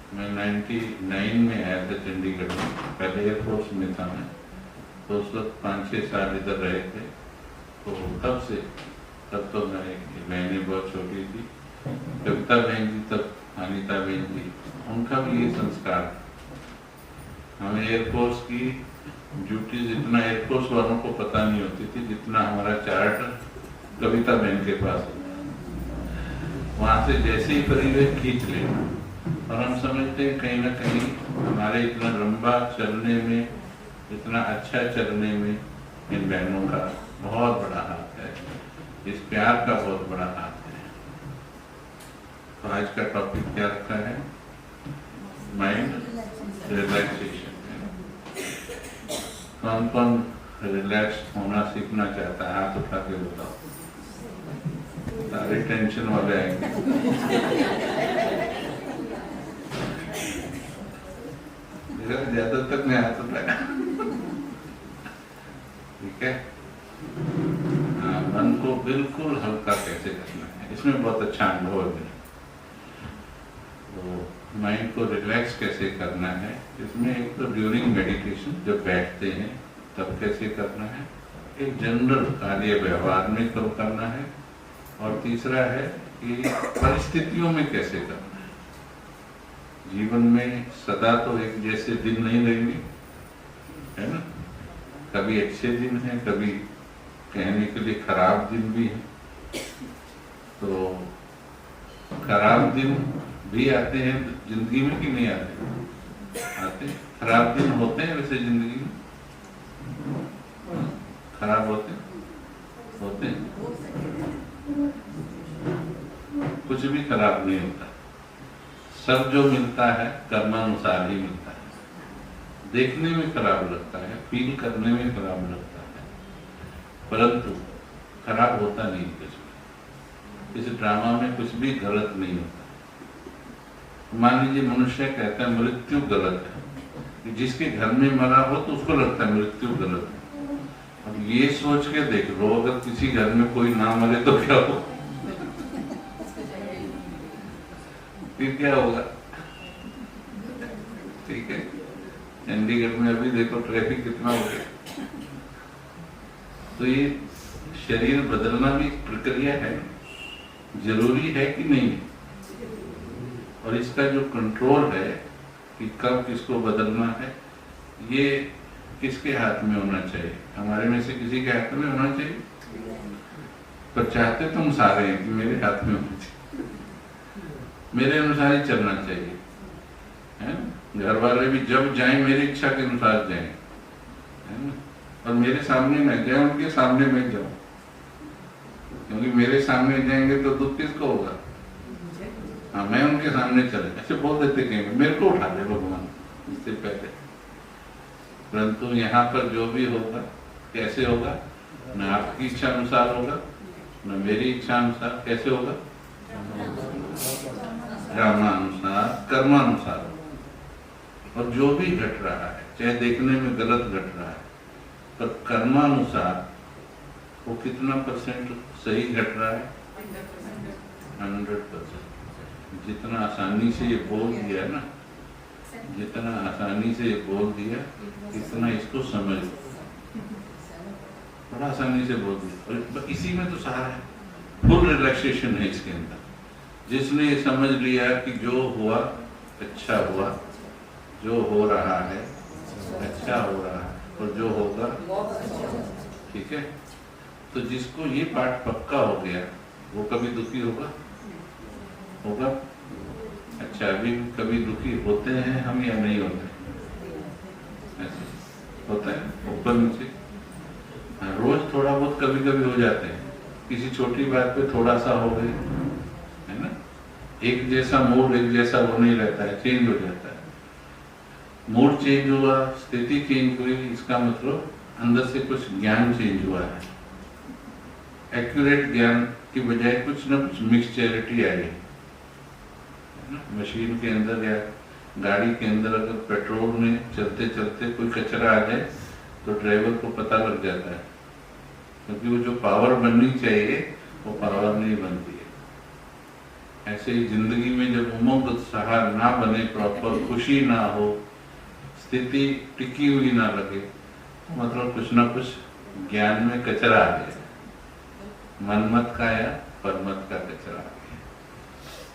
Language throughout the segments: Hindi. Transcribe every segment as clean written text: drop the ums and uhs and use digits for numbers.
मैं 99 में आया था चंडीगढ़ में, पहले एयरफोर्स में था मैं, तो उस वक्त 5-6 साल इधर रहे थे। तो तब तो मेरी बहनें बहुत छोटी थी, कविता बहन जी, तब अनिता बहन जी, उनका भी ये संस्कार था। हमें एयरफोर्स की ड्यूटीज इतना एयरफोर्स वालों को पता नहीं होती थी जितना हमारा चार्टर कविता बहन के पास होता। वहां से जैसे ही परिवेश खींच लेना, और हम समझते हैं कहीं ना कहीं हमारे इतना लंबा चलने में, इतना अच्छा चलने में इन बहनों का बहुत बड़ा हाथ है, इस प्यार का बहुत बड़ा हाथ है। तो आज का टॉपिक क्या रखा है? Mind relaxation. कौन कौन रिलैक्स होना सीखना चाहता है? हाथ उठा के बताओ। सारे टेंशन वाले आएंगे। ज्यादा तक मैं हाथ उठाया। ठीक है। मन को बिल्कुल हल्का कैसे करना है, इसमें बहुत अच्छा अनुभव है मेरा। तो माइंड को रिलैक्स कैसे करना है, इसमें एक तो ड्यूरिंग मेडिटेशन जब बैठते हैं तब कैसे करना है, एक जनरल कार्य व्यवहार में कब करना है, और तीसरा है कि परिस्थितियों में कैसे करना है। जीवन में सदा तो एक जैसे दिन नहीं रहेंगे, है ना। कभी अच्छे दिन हैं, कभी कहने के लिए खराब दिन भी हैं। तो खराब दिन भी आते हैं जिंदगी में कि नहीं आते? आते। खराब दिन होते हैं वैसे जिंदगी में? खराब होते हैं। कुछ भी खराब नहीं होता। सब जो मिलता है कर्मानुसार ही मिलता है। देखने में खराब लगता है, फील करने में खराब लगता है, परंतु खराब होता नहीं कुछ भी। इस ड्रामा में कुछ भी गलत नहीं होता। मान लीजिए मनुष्य कहता है मृत्यु गलत है, जिसके घर में मरा हो तो उसको लगता है मृत्यु गलत है। अब ये सोच के देख लो, अगर किसी घर में कोई ना मरे तो क्या हो? फिर क्या होगा? ठीक है। चंडीगढ़ में अभी देखो ट्रैफिक कितना हो गया। तो ये शरीर बदलना भी प्रक्रिया है, जरूरी है कि नहीं? और इसका जो कंट्रोल है कि कब किसको बदलना है, ये किसके हाथ में होना चाहिए? हमारे में से किसी के हाथ में होना चाहिए? पर चाहते तुम सारे हैं कि मेरे हाथ में होना चाहिए, मेरे अनुसार ही चलना चाहिए, है ना। घर वाले भी जब जाएं मेरी इच्छा के अनुसार जाएं, है ना। और मेरे सामने न जाए, उनके सामने मैं जाऊं, क्योंकि मेरे सामने जाएंगे तो दुख किसको होगा? हाँ, मैं उनके सामने चले, ऐसे बोल देते कहीं मेरे को उठा दे भगवान इससे पहले। परंतु यहाँ पर जो भी होगा कैसे होगा? न आपकी इच्छा अनुसार होगा, न मेरी इच्छा अनुसार। कैसे होगा? रामानुसार, कर्मानुसार। और जो भी घट रहा है, चाहे देखने में गलत घट रहा है, पर कर्मानुसार वो कितना परसेंट सही घट रहा है? 100%। जितना आसानी से ये बोल दिया ना, जितना आसानी से ये बोल दिया, इतना इसको समझ, बड़ा आसानी से बोल दिया। और इसी में तो सारा है, फुल रिलैक्सेशन है इसके अंदर। जिसने ये समझ लिया कि जो हुआ अच्छा हुआ, जो हो रहा है अच्छा हो रहा है, और जो होगा ठीक है। तो जिसको ये पाठ पक्का हो गया, वो कभी दुखी होगा? अच्छा, अभी कभी दुखी होते हैं हम या नहीं होते? ऐसे होता है ऊपर नीचे। रोज थोड़ा बहुत कभी कभी हो जाते हैं, किसी छोटी बात पे थोड़ा सा हो गए, है ना। एक जैसा मूड, एक जैसा वो नहीं रहता है, चेंज हो जाता है। मूड चेंज हुआ, स्थिति चेंज हुई, इसका मतलब अंदर से कुछ ज्ञान चेंज हुआ है। एक्यूरेट ज्ञान की बजाय कुछ न कुछ मिक्सचरिटी आई है। मशीन के अंदर या गाड़ी के अंदर अगर पेट्रोल में चलते चलते कोई कचरा आ जाए तो ड्राइवर को पता लग जाता है, क्योंकि वो जो पावर बननी चाहिए वो पावर नहीं बनती ऐसे ही जिंदगी में जब उमंग उत्साह ना बने, प्रॉपर खुशी ना हो, स्थिति टिकी हुई ना लगे, मतलब कुछ ना कुछ ज्ञान में कचरा आ गया, मनमत का या परमत का कचरा आ गया।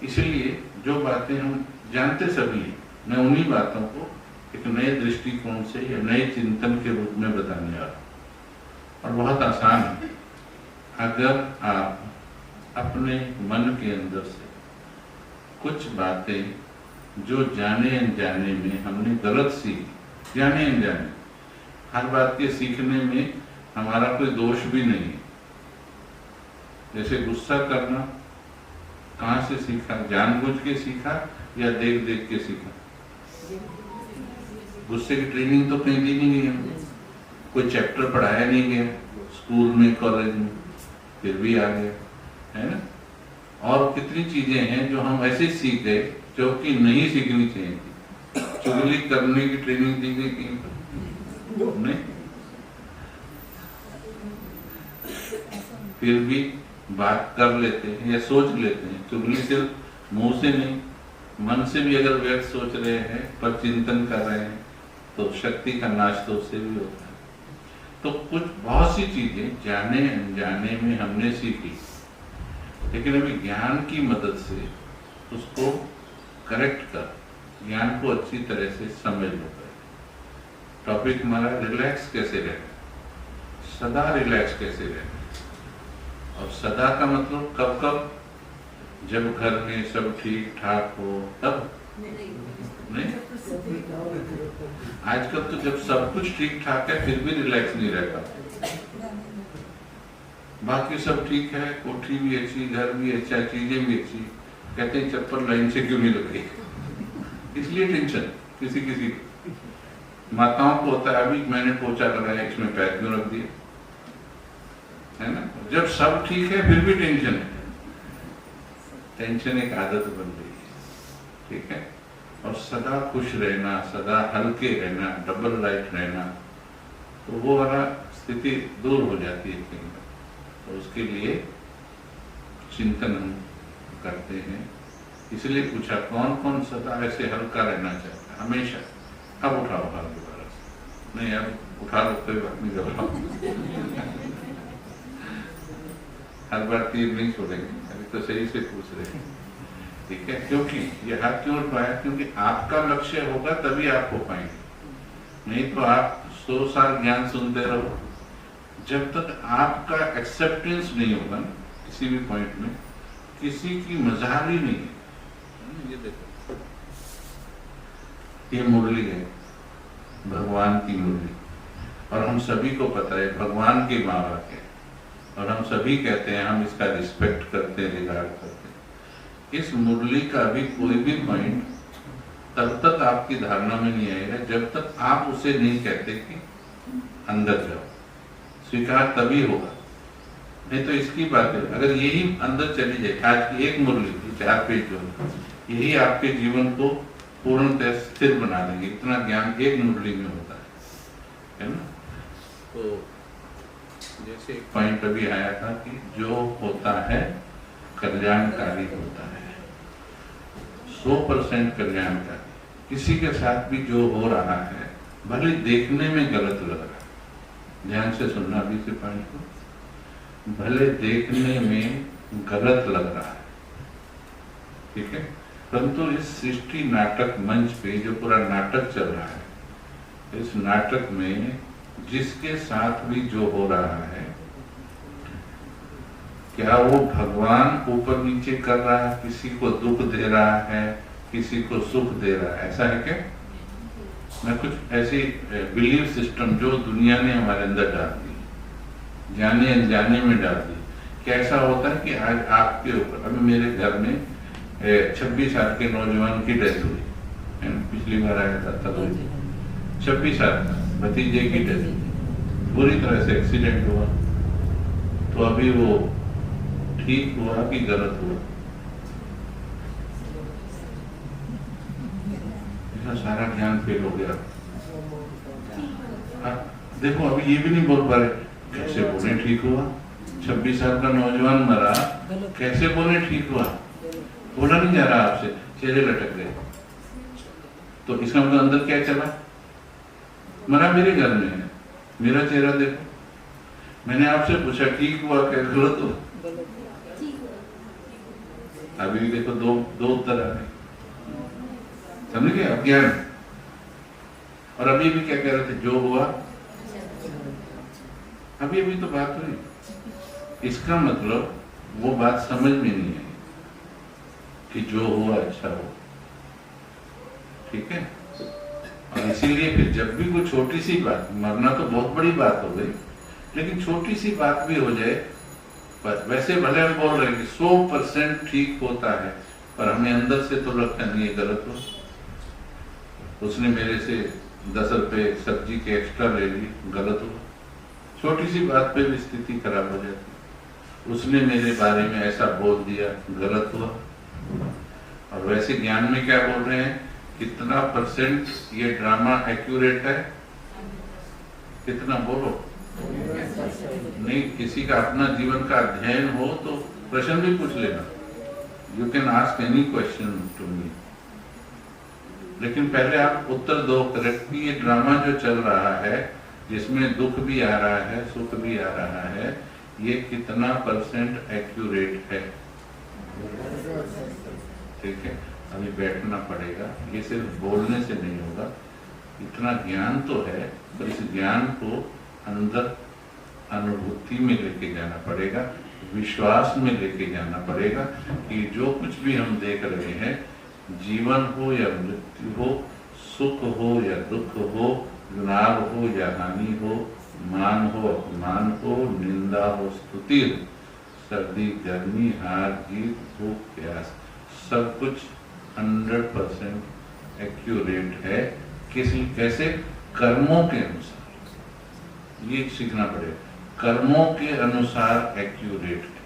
इसलिए जो बातें हम जानते सभी हैं, मैं उन्हीं बातों को एक नए दृष्टिकोण से या नए चिंतन के रूप में बताने आ रहा हूँ। और बहुत आसान है। अगर आप अपने मन के अंदर से कुछ बातें जो जाने अनजाने में हमने गलत सीखी, जाने अनजाने, हर बात के सीखने में हमारा कोई दोष भी नहीं है। जैसे गुस्सा करना कहाँ से सीखा, जानबूझ के सीखा या देख देख के सीखा? गुस्से की ट्रेनिंग तो कहीं दी नहीं गई हमको, कोई चैप्टर पढ़ाया नहीं गया स्कूल में, कॉलेज में, फिर भी आ गया, है ना। और कितनी चीजें हैं जो हम ऐसे सीख गए जो कि नहीं सीखनी चाहिए थी। चुगली करने की ट्रेनिंग दी गई कहीं पर नहीं, फिर भी बात कर लेते हैं या सोच लेते हैं। चुगली सिर्फ मुंह से नहीं, मन से भी अगर व्यर्थ सोच रहे हैं पर चिंतन कर रहे हैं तो शक्ति का नाश तो उससे भी होता है। तो कुछ बहुत सी चीजें जाने अनजाने में हमने सीखी, लेकिन अभी ज्ञान की मदद से उसको करेक्ट कर, ज्ञान को अच्छी तरह से समझ लो। टॉपिक हमारा रिलैक्स कैसे रहना, सदा रिलैक्स कैसे रहना। और सदा का मतलब कब कब? जब घर में सब ठीक ठाक हो तब नहीं। आजकल तो जब सब कुछ ठीक ठाक है फिर भी रिलैक्स नहीं रहता। बाकी सब ठीक है, कोठी भी अच्छी, घर भी अच्छा, चीजें भी अच्छी, कहते हैं चप्पल लाइन से क्यों नहीं लग रही। इसलिए टेंशन किसी किसी माताओं को होता है, अभी मैंने पोछा लगाया, इसमें पैर क्यों रख दिया, है ना। जब सब ठीक है फिर भी टेंशन है। टेंशन एक आदत बन गई है, ठीक है। और सदा खुश रहना, सदा हल्के रहना, डबल लाइट रहना, तो वो वाला स्थिति दूर हो जाती है कहीं पर। तो उसके लिए चिंतन हम करते हैं। इसलिए पूछा कौन कौन सदा ऐसे हल्का रहना चाहता है हमेशा। अब उठाओ हाथ दोबारा से, नहीं अब उठा लो, कोई बात नहीं, घबराओ। हर बार तीर नहीं छोड़ेंगे, अभी तो सही से पूछ रहे हैं, ठीक है। क्योंकि ये हाथ क्यों उठाया? क्योंकि आपका लक्ष्य होगा तभी आप हो पाएंगे। नहीं तो आप 100 साल ज्ञान सुनते रहो, जब तक आपका एक्सेप्टेंस नहीं होगा ना किसी भी पॉइंट में, किसी की मजाल ही नहीं है। ये देखो, ये मुरली है, भगवान की मुरली, और हम सभी को पता है भगवान की माँ बाप है, और हम सभी कहते हैं हम इसका रिस्पेक्ट करते हैं, रिगार्ड करते हैं। इस मुरली का भी कोई भी पॉइंट तब तक आपकी धारणा में नहीं आएगा जब तक आप उसे नहीं कहते कि अंदर जाओ। स्वीकार तभी होगा, नहीं तो इसकी बात है। अगर यही अंदर चली जाए, आज की एक मुरली थी 4 पेज जो, यही आपके जीवन को पूर्णतः स्थिर बना देंगे। इतना ज्ञान एक मुरली में होता है ना। तो जैसे एक पॉइंट अभी आया था कि जो होता है कल्याणकारी होता है, 100% कल्याणकारी। किसी के साथ भी जो हो रहा है, भले देखने में गलत लग रहा है, ध्यान से सुनना अभी से पॉइंट को, भले देखने में गलत लग रहा है, ठीक है, परंतु इस सृष्टि नाटक मंच पे जो पूरा नाटक चल रहा है, इस नाटक में जिसके साथ भी जो हो रहा है, क्या वो भगवान ऊपर नीचे कर रहा है, किसी को दुख दे रहा है, किसी को सुख दे रहा है, ऐसा है क्या? मैं कुछ ऐसी बिलीव सिस्टम जो दुनिया ने हमारे अंदर डाल दी, जाने अनजाने में डाल दी। कैसा होता है कि आज आपके ऊपर, अभी मेरे घर में 26 साल के नौजवान की डेथ हुई, पिछली बार आया था तब 26 साल का भतीजे की डेथ, बुरी तरह से एक्सीडेंट हुआ। तो अभी वो ठीक हुआ कि गलत हुआ? इसका सारा ज्ञान फेल हो गया। देखो अभी ये भी नहीं बोल पा रहे, कैसे बोले ठीक हुआ? 26 साल का नौजवान मरा, कैसे बोले ठीक हुआ? बोला नहीं जा रहा आपसे, चेहरे लटक गए, तो इसका मतलब अंदर क्या चला? मरा मेरे घर में है, मेरा चेहरा देखो। मैंने आपसे पूछा ठीक हुआ क्या गलत हुआ? अभी भी देखो दो उत्तर आ रहे, समझ गए? अज्ञान। और अभी भी क्या कह रहे थे? जो हुआ अभी तो बात हुई। इसका मतलब वो बात समझ में नहीं आई कि जो हुआ अच्छा हो, ठीक है? और इसीलिए फिर जब भी कोई छोटी सी बात, मरना तो बहुत बड़ी बात हो गई, लेकिन छोटी सी बात भी हो जाए, पर वैसे भले हम बोल रहे हैं कि 100% ठीक होता है, पर हमें अंदर से तो लगता नहीं है गलत हो। उसने मेरे से 10 रुपए सब्जी के एक्स्ट्रा ले ली, गलत हो। छोटी सी बात पे भी स्थिति खराब हो जाती। उसने मेरे बारे में ऐसा बोल दिया, गलत हुआ। और वैसे ज्ञान में क्या बोल रहे हैं? कितना परसेंट ये ड्रामा एक्यूरेट है? कितना बोलो? नहीं, किसी का अपना जीवन का अध्ययन हो तो प्रश्न भी पूछ लेना। You can ask any question to me, लेकिन पहले आप उत्तर दो करेक्ट कि ये ड्रामा जो चल रहा है, जिसमें दुख भी आ रहा है, सुख भी आ रहा है, ये कितना परसेंट एक्यूरेट है? ठीक है, अभी बैठना पड़ेगा, ये सिर्फ बोलने से नहीं होगा। इतना ज्ञान तो है, पर इस ज्ञान को अंदर अनुभूति में लेके जाना पड़ेगा, विश्वास में लेके जाना पड़ेगा कि जो कुछ भी हम देख रहे हैं, जीवन हो या मृत्यु हो, सुख हो या दुख हो, लाभ हो या हानि हो, मान हो अपमान हो, निंदा हो स्तुति हो, सर्दी गर्मी, हार जीत, भूख प्यास, सब कुछ 100% एक्यूरेट है। कैसे? कर्मों के अनुसार। ये सीखना पड़ेगा, कर्मों के अनुसार एक्यूरेट है,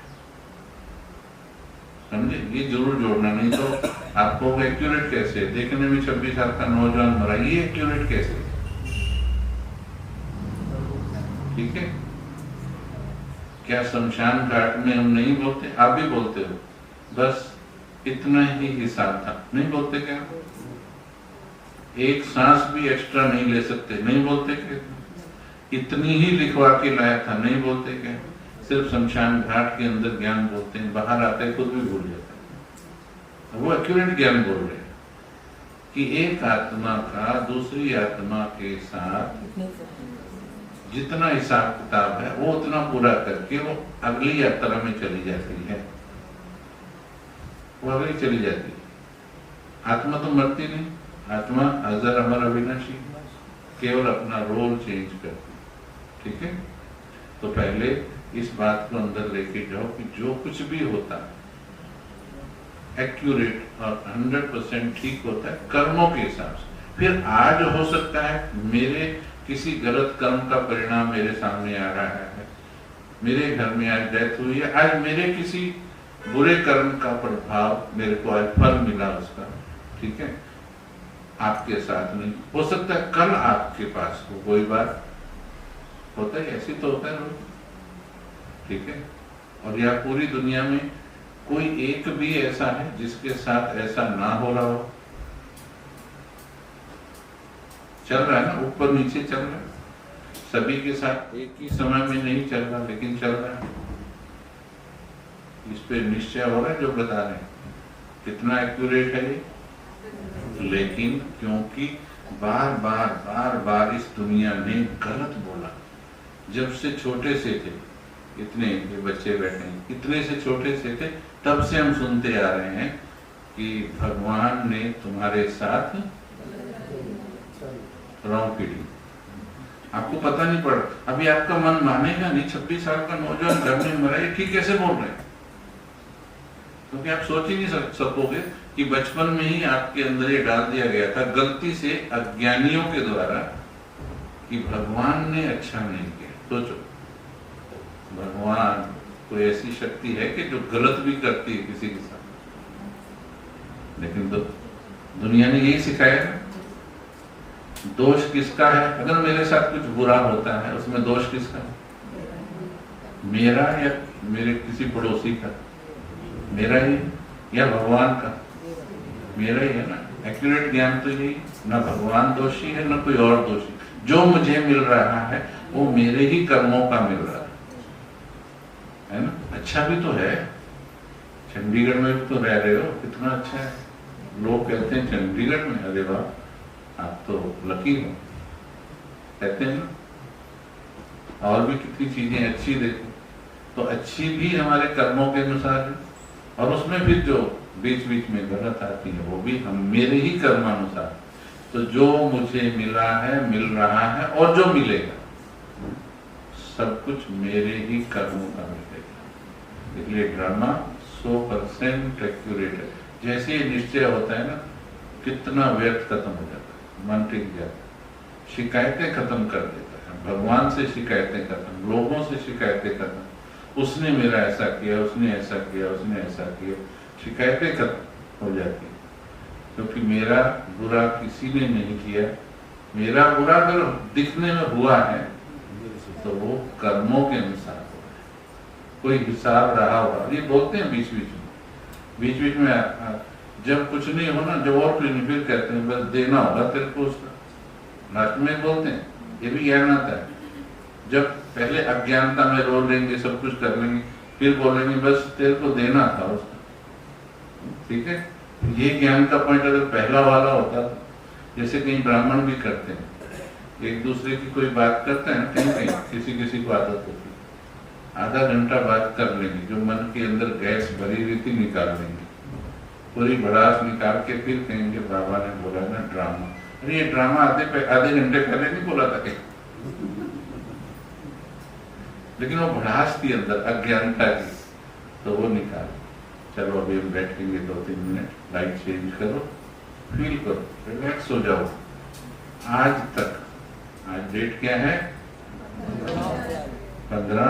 समझे? ये जरूर जोड़ना, नहीं तो आपको एक्यूरेट कैसे? देखने में 26 साल का नौजवान मरा, ये एक्यूरेट कैसे? ठीक है? क्या शमशान घाट में हम नहीं बोलते? आप भी बोलते हो, बस इतना ही हिसाब था, नहीं बोलते क्या? एक सांस भी एक्स्ट्रा नहीं ले सकते, नहीं बोलते क्या? इतनी ही लिखवा के लाया था, नहीं बोलते क्या? सिर्फ शमशान घाट के अंदर ज्ञान बोलते हैं, बाहर आते हैं खुद भी भूल जाते हैं। वो एक्यूरेट ज्ञान बोल रहे हैं कि एक आत्मा का दूसरी आत्मा के साथ जितना हिसाब किताब है, वो उतना पूरा करके वो अगली यात्रा में चली जाती है, वो अगली चली जाती है। आत्मा तो मरती नहीं, आत्मा अजर अमर अविनाशी, केवल अपना रोल चेंज करती, ठीक है? तो पहले इस बात को अंदर लेके जाओ कि जो कुछ भी होता है एक्यूरेट और 100% ठीक होता है कर्मों के हिसाब से। फिर आज हो सकता है मेरे किसी गलत कर्म का परिणाम मेरे सामने आ रहा है, मेरे घर में आज डेथ हुई है, आज मेरे किसी बुरे कर्म का प्रभाव मेरे को आज फल मिला उसका, ठीक है? आपके साथ नहीं हो सकता है, कल आपके पास हो, कोई बात होता है, ऐसी तो होता है रोज, ठीक है? और या पूरी दुनिया में कोई एक भी ऐसा है जिसके साथ ऐसा ना हो रहा हो? चल रहा है ना, ऊपर नीचे चल रहा है, सभी के साथ एक ही समय में नहीं चल रहा, लेकिन चल रहा है। इस पे निश्चय हो रहा है जो बता रहे हैं, कितना एक्यूरेट है ये? लेकिन क्योंकि बार बार इस दुनिया ने गलत बोला, जब से छोटे से थे, इतने ये बच्चे बैठे हैं, इतने से छोटे से थे, तब से हम सुनते आ रहे हैं कि भगवान ने तुम्हारे साथ रॉन्ग पीढ़ी, आपको पता नहीं पड़ा, अभी आपका मन मानेगा नहीं। 26 साल का नौजवान घर में मरा, ये ठीक कैसे बोल रहे हैं? क्योंकि आप सोच ही नहीं सकोगे कि बचपन में ही आपके अंदर ये डाल दिया गया था गलती से अज्ञानियों के द्वारा कि भगवान ने अच्छा नहीं किया। सोचो, भगवान कोई ऐसी शक्ति है कि जो गलत भी करती है किसी के साथ, लेकिन तो दुनिया ने यही सिखाया है। दोष किसका है? अगर मेरे साथ कुछ बुरा होता है, उसमें दोष किसका है? मेरा या मेरे किसी पड़ोसी का? मेरा ही। या भगवान का? मेरा ही है ना। एक्यूरेट ज्ञान तो यही, ना भगवान दोषी है ना कोई और दोषी। जो मुझे मिल रहा है वो मेरे ही कर्मों का मिल रहा है ना। अच्छा भी तो है, चंडीगढ़ में भी तो रह रहे हो, कितना अच्छा है। लोग कहते हैं चंडीगढ़ में, अरे वाह आप तो लकी हो, कहते हैं ना। और भी कितनी चीजें अच्छी देखो, तो अच्छी भी हमारे कर्मों के अनुसार है, और उसमें फिर जो बीच बीच में गलत आती है वो भी हम मेरे ही कर्मानुसार। तो जो मुझे मिला है, मिल रहा है, और जो मिलेगा सब कुछ मेरे ही कर्मों का मिलेगा। इसलिए ड्रामा 100% एक्यूरेट है। जैसे ही निश्चय होता है ना, कितना व्यर्थ खत्म हो जाता है, मन टिक जाता है, शिकायतें खत्म कर देता है। भगवान से शिकायतें खत्म, लोगों से शिकायतें खत्म, उसने मेरा ऐसा किया, उसने ऐसा किया, उसने ऐसा किया, शिकायतें खत्म हो जाती है। क्योंकि मेरा बुरा किसी ने नहीं किया। मेरा बुरा अगर दिखने में हुआ है तो वो कर्मों के अनुसार हुआ है, कोई हिसाब रहा होगा। ये बोलते हैं बीच बीच में जब कुछ नहीं हो ना, जब और कुछ नहीं, फिर कहते हैं बस देना होगा तेरे को उसका। लास्ट में बोलते हैं, ये भी ज्ञान आता है। जब पहले अज्ञानता में रो लेंगे, सब कुछ कर लेंगे, फिर बोलेंगे बस तेरे को देना था उसका। ठीक है, ये ज्ञान का पॉइंट अगर पहला वाला होता तो, जैसे कहीं ब्राह्मण भी करते हैं, एक दूसरे की कोई बात करते हैं कहीं कहीं, किसी को आदत होती है, आधा घंटा बात कर लेंगे, जो मन के अंदर गैस भरी हुई थी निकाल लेंगे, पूरी भड़ास निकाल के फिर कहेंगे बाबा ने बोला ना ड्रामा। अरे ये ड्रामा आधे घंटे पहले नहीं बोला था क्या? लेकिन वो भड़ास थी अंदर, अज्ञानता की, तो वो निकाल। चलो अभी हम बैठेंगे 2-3 मिनट, लाइट चेंज करो, फील करो, रिलैक्स हो जाओ। आज तक, आज डेट क्या है? 15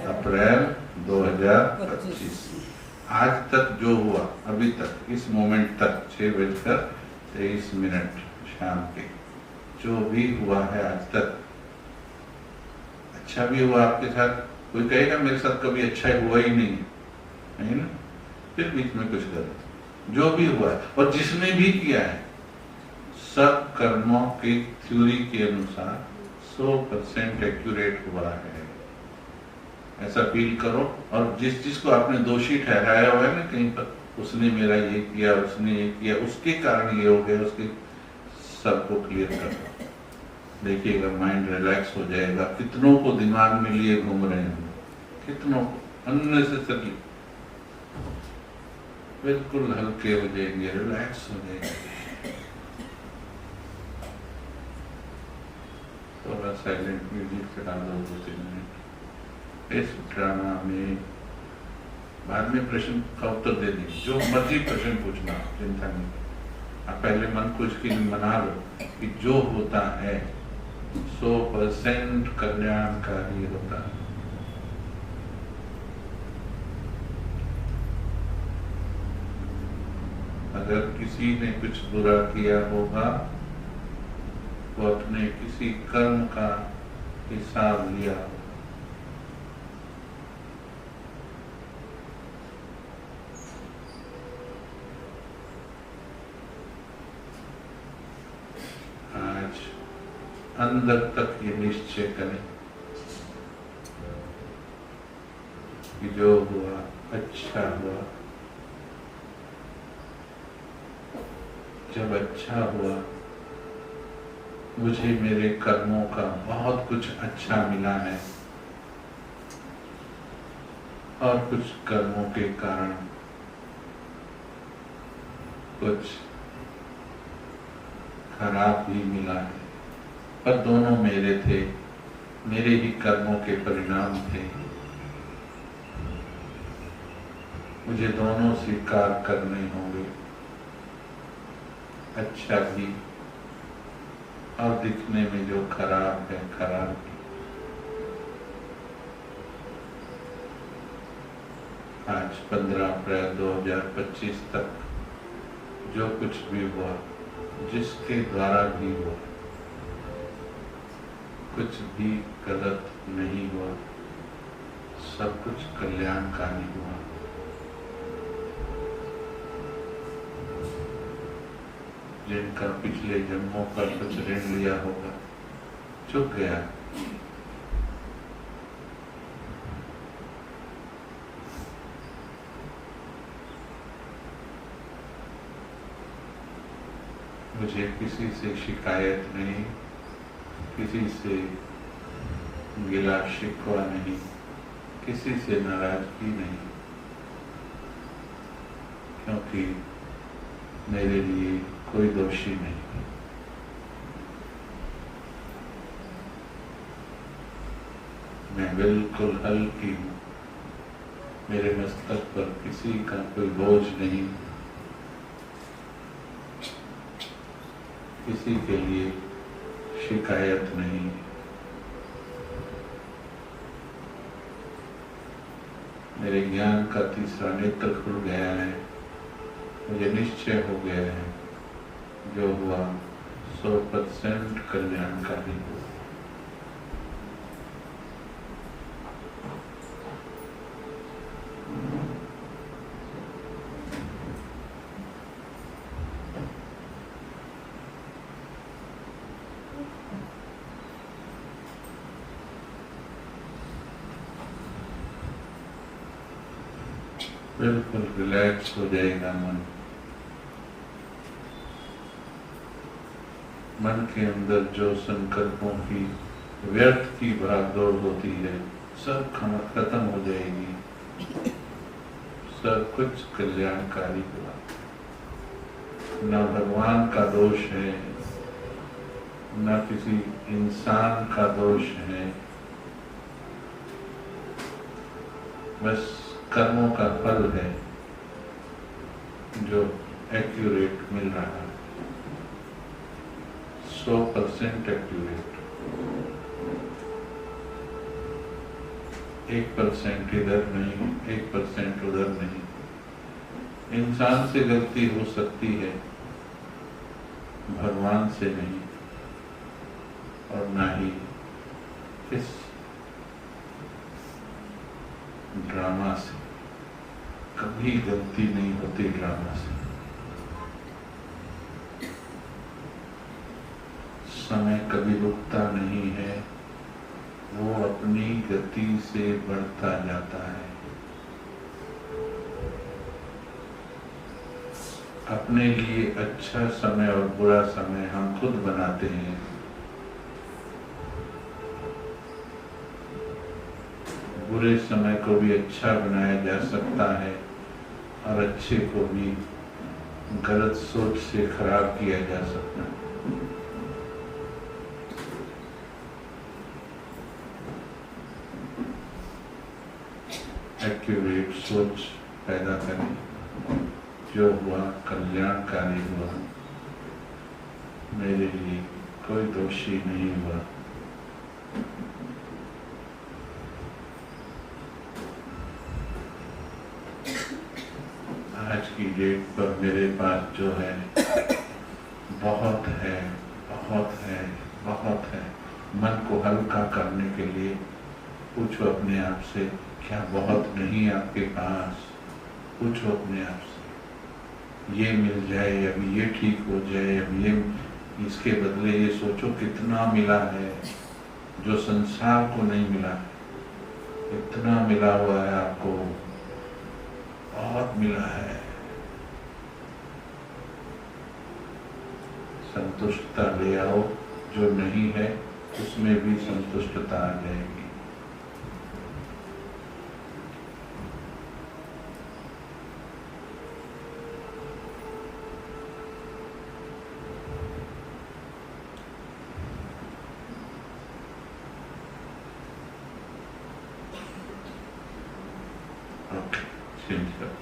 अप्रैल 2025। आज तक जो हुआ, अभी तक, इस मोमेंट तक, 6:23 शाम के, जो भी हुआ है आज तक, अच्छा भी हुआ आपके साथ। कोई कहेगा मेरे साथ कभी अच्छा हुआ ही नहीं है ना, फिर बीच में कुछ गलत, जो भी हुआ है और जिसने भी किया है, सब कर्मों की थ्योरी के अनुसार 100% एक्यूरेट हुआ है। ऐसा फील करो। और जिसको आपने दोषी ठहराया हुआ है ना कहीं पर, उसने मेरा ये किया, उसने ये किया, उसके कारण ये हो गया, उसके सबको क्लियर कर दो। देखिएगा माइंड रिलैक्स हो जाएगा। कितनों को दिमाग में लिए घूम रहे हैं, कितनों को अननेसेसरी, बिल्कुल हल्के हो जाएंगे, रिलैक्स हो जाएंगे। थोड़ा साइलेंट म्यूजिक चला दो 2-3 मिनट। इस ड्रामा में बाद में प्रश्न का उत्तर दे दीजिए, जो मर्जी प्रश्न पूछना, चिंता नहीं। आप पहले मन को इसके लिए मना लो कि जो होता है 100% कल्याणकारी होता है। अगर किसी ने कुछ बुरा किया होगा तो अपने किसी कर्म का हिसाब लिया। आज अंदर तक ये निश्चय करें कि जो हुआ अच्छा हुआ। जब अच्छा हुआ, मुझे मेरे कर्मों का बहुत कुछ अच्छा मिला है, और कुछ कर्मों के कारण कुछ खराब भी मिला है, पर दोनों मेरे थे, मेरे ही कर्मों के परिणाम थे। मुझे दोनों स्वीकार करने होंगे, अच्छा भी और दिखने में जो खराब है खराब भी। आज 15 अप्रैल 2025 तक जो कुछ भी हुआ, जिसके द्वारा भी हुआ, कुछ भी गलत नहीं हुआ, सब कुछ कल्याणकारी हुआ। जिनका पिछले जन्मों का कुछ ऋण लिया होगा, चुक गया। मुझे किसी से शिकायत नहीं, किसी से गिला शिकवा नहीं, किसी से नाराजगी नहीं, क्योंकि मेरे लिए कोई दोषी नहीं। मैं बिल्कुल हल्की हूँ, मेरे मस्तक पर किसी का कोई बोझ नहीं, किसी के लिए शिकायत नहीं। मेरे ज्ञान का तीसरा नेत्र खुल गया है, मुझे निश्चय हो गया है, जो हुआ 100% कल्याणकारी हुआ। बिल्कुल रिलैक्स हो जाएगा मन। मन के अंदर जो संकल्पों की व्यर्थ की भागदौड़ होती है, सब खत्म हो जाएगी। सब कुछ कल्याणकारी हुआ। न भगवान का दोष है, न किसी इंसान का दोष है, बस कर्मों का फल है जो एक्यूरेट मिल रहा है, 100% एक्यूरेट। 1% इधर नहीं, 1% उधर नहीं। इंसान से गलती हो सकती है, भगवान से नहीं, और ना ही इस ड्रामा से। कभी गलती नहीं होती ड्रामा से। समय कभी रुकता नहीं है, वो अपनी गति से बढ़ता जाता है। अपने लिए अच्छा समय और बुरा समय हम खुद बनाते हैं। बुरे समय को भी अच्छा बनाया जा सकता है और अच्छे को भी गलत सोच से खराब किया जा सकता है। एक्यूरेट सोच पैदा करें, जो हुआ कल्याणकारी हुआ। मेरे लिए कोई दोषी नहीं हुआ। आज की डेट पर मेरे पास जो है बहुत है, बहुत है, बहुत है। मन को हल्का करने के लिए पूछो अपने आप से, क्या बहुत नहीं आपके पास? पूछो अपने आप से, ये मिल जाए, अभी ये ठीक हो जाए, अभी ये, इसके बदले ये सोचो कितना मिला है जो संसार को नहीं मिला। इतना मिला हुआ है आपको, बहुत मिला है। संतुष्टता ले आओ, जो नहीं है उसमें भी संतुष्टता आ जाएगी। ओके, चेंज करो।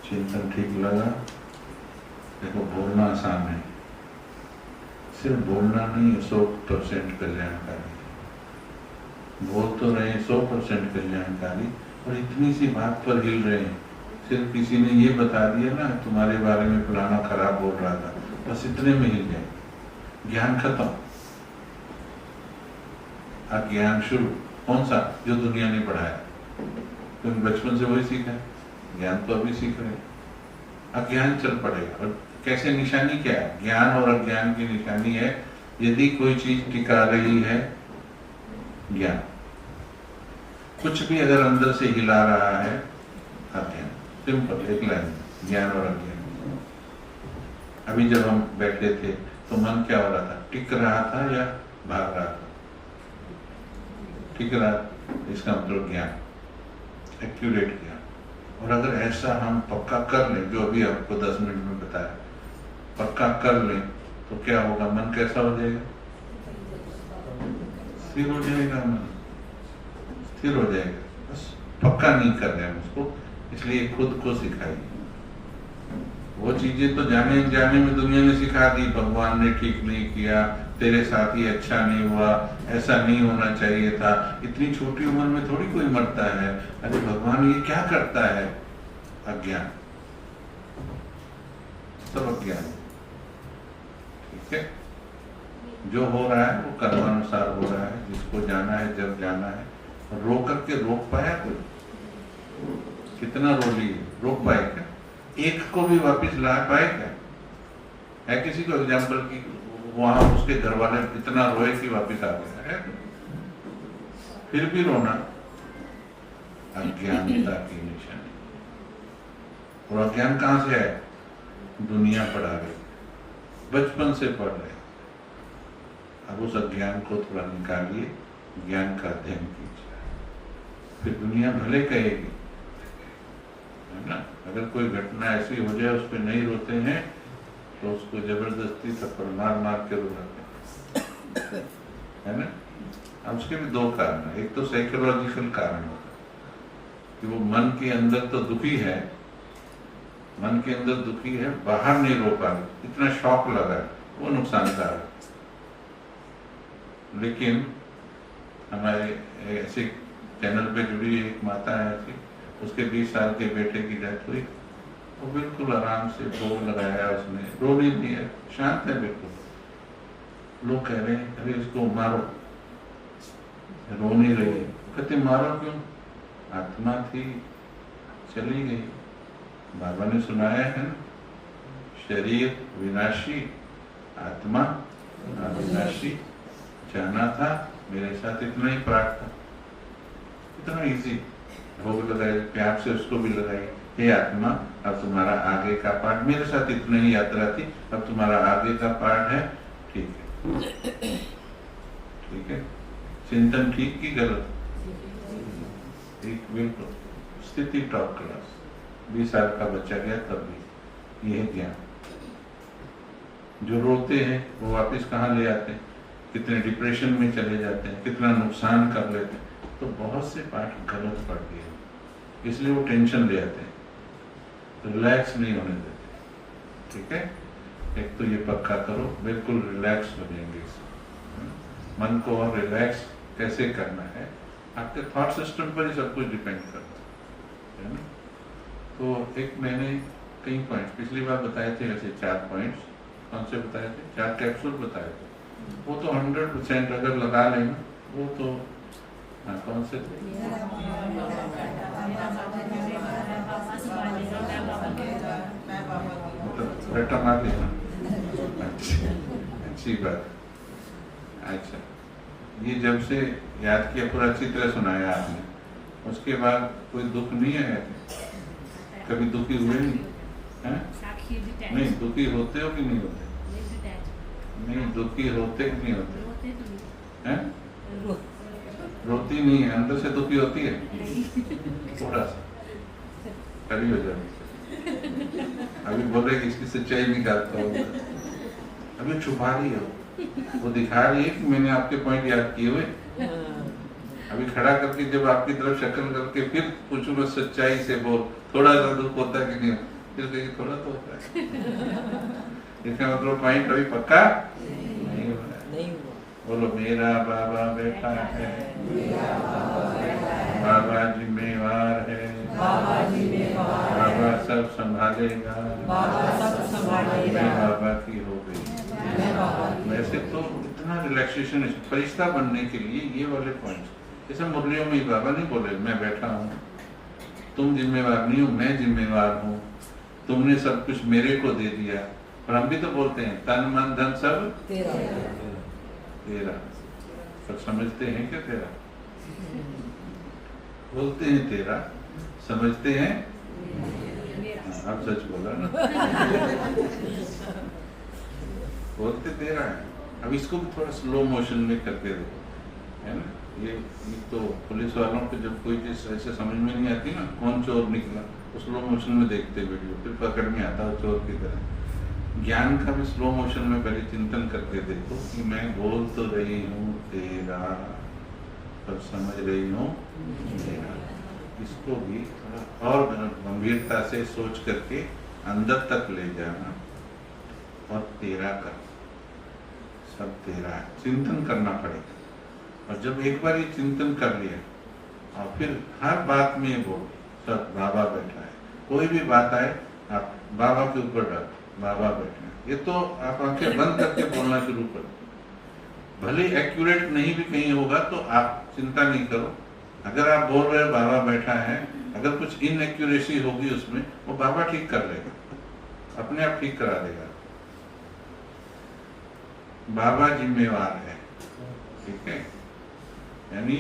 चिंतन ठीक लगा? देखो, बोलना आसान है, सिर्फ बोलना नहीं, 100% कल्याणकारी। बोल तो रहे 100% कल्याणकारी, और इतनी सी बात पर हिल रहे हैं। सिर्फ किसी ने ये बता दिया ना, तुम्हारे बारे में फलाना खराब बोल रहा था, बस इतने में हिल गए, ज्ञान खत्म। अब ज्ञान शुरू, कौन सा? जो दुनिया ने पढ़ाया, क्योंकि बचपन से वही सीखा है। ज्ञान तो अभी सीख रहे हैं, अज्ञान चल पड़ेगा। और कैसे निशानी क्या है? ज्ञान और अज्ञान की निशानी है, यदि कोई चीज टिका रही है ज्ञान, कुछ भी अगर अंदर से हिला रहा है अज्ञान। सिंपल, एक लाइन, ज्ञान और अज्ञान। अभी जब हम बैठे थे तो मन क्या हो रहा था? टिक रहा था या भाग रहा था? टिक रहा, इसका मतलब ज्ञान, एक्यूरेट ज्ञान। और अगर ऐसा हम पक्का कर लें, जो अभी आपको 10 मिनट में बताया, पक्का कर लें तो क्या होगा? मन कैसा हो जाएगा? स्थिर हो जाएगा, मन स्थिर हो जाएगा। बस पक्का नहीं कर रहे हैं उसको, इसलिए खुद को सिखाइए। वो चीजें तो जाने जाने में दुनिया ने सिखा दी, भगवान ने ठीक नहीं किया, तेरे साथ ही अच्छा नहीं हुआ, ऐसा नहीं होना चाहिए था। इतनी छोटी उम्र में थोड़ी कोई मरता है। अरे भगवान ये क्या करता है? अज्ञान, सब अज्ञान। ठीक है, जो हो रहा है वो कर्मानुसार हो रहा है, जिसको जाना है जब जाना है। रो करके रोक पाया कोई? कितना रो लिए, रोक पाए क्या? एक को भी वापस ला पाए क्या? है किसी को एग्जाम्पल की वहां उसके घर वाले इतना रोए कि वापस आ गया है? फिर भी रोना अज्ञानता की निशानी। और अज्ञान कहां से है? दुनिया पढ़ा रही, बचपन से पढ़ रहे। अब उस अज्ञान को थोड़ा निकालिए, ज्ञान का अध्ययन कीजिए, फिर दुनिया भले कहेगी, है ना। अगर कोई घटना ऐसी हो जाए उस पर नहीं रोते हैं तो उसको जबरदस्ती थप्पड़ मार मार के रुलाते हैं, है ना। अब उसके भी दो कारण है। एक तो साइकोलॉजिकल कारण होता है कि वो मन के अंदर तो दुखी है, मन के अंदर दुखी है, बाहर नहीं रो पा रहे, इतना शॉक लगा है, वो नुकसानदायक। लेकिन हमारे ऐसे चैनल पे जुड़ी एक माता है ऐसी, उसके 20 साल के बेटे की डेथ हुई, वो बिल्कुल आराम से भोग लगाया उसने, रो नहीं दिया, शांत है बिल्कुल। लोग कह रहे हैं अरे इसको मारो, रो नहीं रही है। कहते मारो क्यों? आत्मा थी, चली गई। बाबा ने सुनाया है ना, शरीर विनाशी, आत्मा अविनाशी। जाना था, मेरे साथ इतना ही पाठ था, इतना इजी। भोग लगाए, प्यार से उसको भी लगाई, हे आत्मा अब तुम्हारा आगे का पाठ, मेरे साथ इतनी ही यात्रा थी, अब तुम्हारा आगे का पाठ है, ठीक है, ठीक है। चिंतन ठीक की गलत? ठीक, बिल्कुल। स्थिति टॉप क्लास। 20 साल का बच्चा गया तब भी। यह ज्ञान। जो रोते हैं वो वापस कहाँ ले आते हैं? कितने डिप्रेशन में चले जाते हैं, कितना नुकसान कर लेते हैं। तो बहुत से पाठ गलत पढ़ दिए, इसलिए वो टेंशन ले आते हैं, रिलैक्स नहीं होने देते। ठीक है, एक तो ये पक्का करो, बिल्कुल रिलैक्स हो जाएंगे। मन को और रिलैक्स कैसे करना है, आपके थॉट सिस्टम पर ही सब कुछ डिपेंड करता है ना। तो एक मैंने कई पॉइंट्स पिछली बार बताए थे, ऐसे 4 पॉइंट्स। कौन से बताए थे? 4 कैप्सूल बताए थे। वो तो 100% अगर लगा लेना, वो तो कौन से थे? बेटा मार देना, अच्छी बात। अच्छा, ये जब से याद किया, पूरा अच्छी तरह सुनाया आपने, उसके बाद कोई दुख नहीं आया? कभी दुखी हुए नहीं? है? नहीं, दुखी होते हो कि नहीं होते? नहीं, दुखी होते कि नहीं होते? हैं? रोती नहीं है, अंदर से दुखी होती है थोड़ा सा, कभी हो जाए। अभी बोल रहे कि इसकी सच्चाई निकालता हूँ, अभी छुपा रही हो, वो दिखा रही है कि मैंने आपके पॉइंट याद किए हुए। अभी खड़ा करके जब आपकी तरफ शक्ल करके फिर पूछूंगा सच्चाई से बोल, थोड़ा सा दुख होता है कि नहीं? फिर कहिए थोड़ा तो होता है। इसका मतलब पॉइंट अभी पक्का नहीं हुआ। बोलो, मेरा बाबा बैठा है, बाबा जिम्मेवार है, बाबा सब संभालेगा, मैं बाबा की हो गई। वैसे तो इतना रिलैक्सेशन, फरिश्ता बनने के लिए ये वाले पॉइंट्स, जैसे मुरलियों में बाबा नहीं बोले मैं बैठा हूँ, तुम जिम्मेवार नहीं हो, मैं जिम्मेवार हूँ, तुमने सब कुछ मेरे को दे दिया। और हम भी तो बोलते हैं तन मन धन सब तेरा, पर समझते हैं क्या तेरा? बोलते हैं तेरा, समझते हैं आप सच बोला ना। बोलते तेरा है। अब इसको भी थोड़ा स्लो मोशन में करके देखो, है ना। ये तो पुलिस वालों को जब कोई चीज ऐसे समझ में नहीं आती ना, कौन चोर निकला, तो स्लो मोशन में देखते वीडियो, फिर पकड़ में आता है चोर की तरह। ज्ञान का भी स्लो मोशन में पहले चिंतन करके देखो कि मैं बोल तो रही हूँ तेरा, पर समझ रही हूँ तेरा। इसको भी थोड़ा और गंभीरता से सोच करके अंदर तक ले जाना और तेरा कर, सब तेरा है, चिंतन करना पड़ेगा। और जब एक बार ये चिंतन कर लिया और फिर हर बात में ये बोल, सब बाबा बैठा है, कोई भी बात आए आप बाबा के ऊपर रख, बाबा बैठे हैं। ये तो आप आंखें बंद करके बोलना शुरू कर, भले एक्यूरेट नहीं भी कहीं होगा तो आप चिंता नहीं करो। अगर आप बोल रहे हो बाबा बैठा है, अगर कुछ इनएक्यूरेसी होगी उसमें, वो बाबा ठीक कर लेगा, अपने आप ठीक करा देगा। बाबा जिम्मेवार है, ठीक है। यानी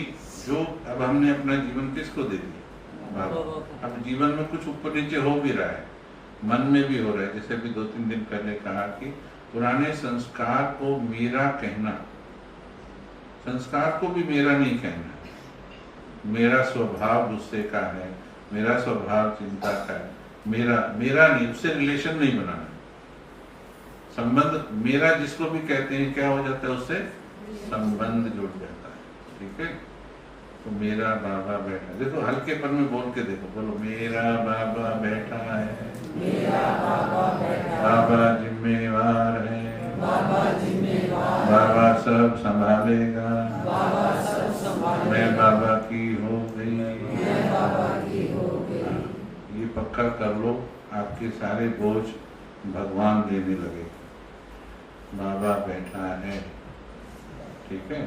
जो अब हमने अपना जीवन किसको दे दिया? बाबा। अब जीवन में कुछ ऊपर नीचे हो भी रहा है, मन में भी हो रहा है। जैसे अभी 2-3 दिन पहले कहा कि पुराने संस्कार को मेरा कहना, संस्कार को भी मेरा नहीं कहना। मेरा स्वभाव गुस्से का है, मेरा स्वभाव चिंता का है, मेरा नहीं, उससे रिलेशन नहीं बनाना। संबंध मेरा जिसको भी कहते हैं क्या हो जाता है, उससे संबंध जुड़ जाता है, ठीक है। तो मेरा बाबा बैठा, देखो हल्केपन में बोल के देखो, बोलो मेरा बाबा बैठा है, मेरा बाबा बैठा है, बाबा जिम्मेवार है, बाबा जिम्मेवार, बाबा सब संभालेगा, बाबा सब संभालेगा, मैं बाबा की हो गई, मैं बाबा की हो गई। ये पक्का कर लो, आपके सारे बोझ भगवान देने लगे। बाबा बैठा है, ठीक है।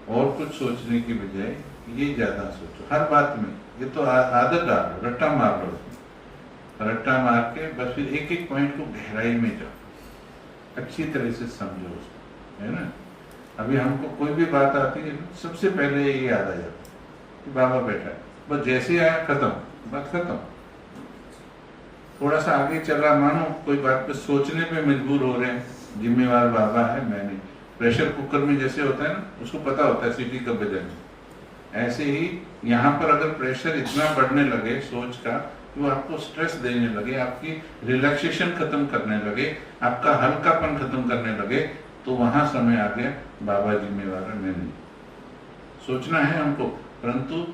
और कुछ सोचने की बजाय ये ज्यादा सोचो हर बात में। ये तो आदत डालो, रट्टा मार लो, रट्टा मार के बस फिर एक एक पॉइंट को गहराई में जाओ, अच्छी तरह से समझो उसको, है ना। अभी हमको कोई भी बात आती है सबसे पहले ये याद आ जाता है कि बाबा बैठा है, बस जैसे आया खत्म, बात खत्म। थोड़ा सा आगे चला, मानो कोई बात पे सोचने पे मजबूर हो रहे हैं, जिम्मेवार बाबा है मैं नहीं। प्रेशर कुकर में जैसे होता है ना, उसको पता होता है सीटी कब बजानी। ऐसे ही यहाँ पर अगर प्रेशर इतना बढ़ने लगे सोच का, वो आपको स्ट्रेस देने लगे, आपकी रिलैक्सेशन खत्म करने लगे, आपका हल्कापन खत्म करने लगे, तो वहां समय आ गया बाबा जिम्मेवार है मैं नहीं। सोचना है हमको, परंतु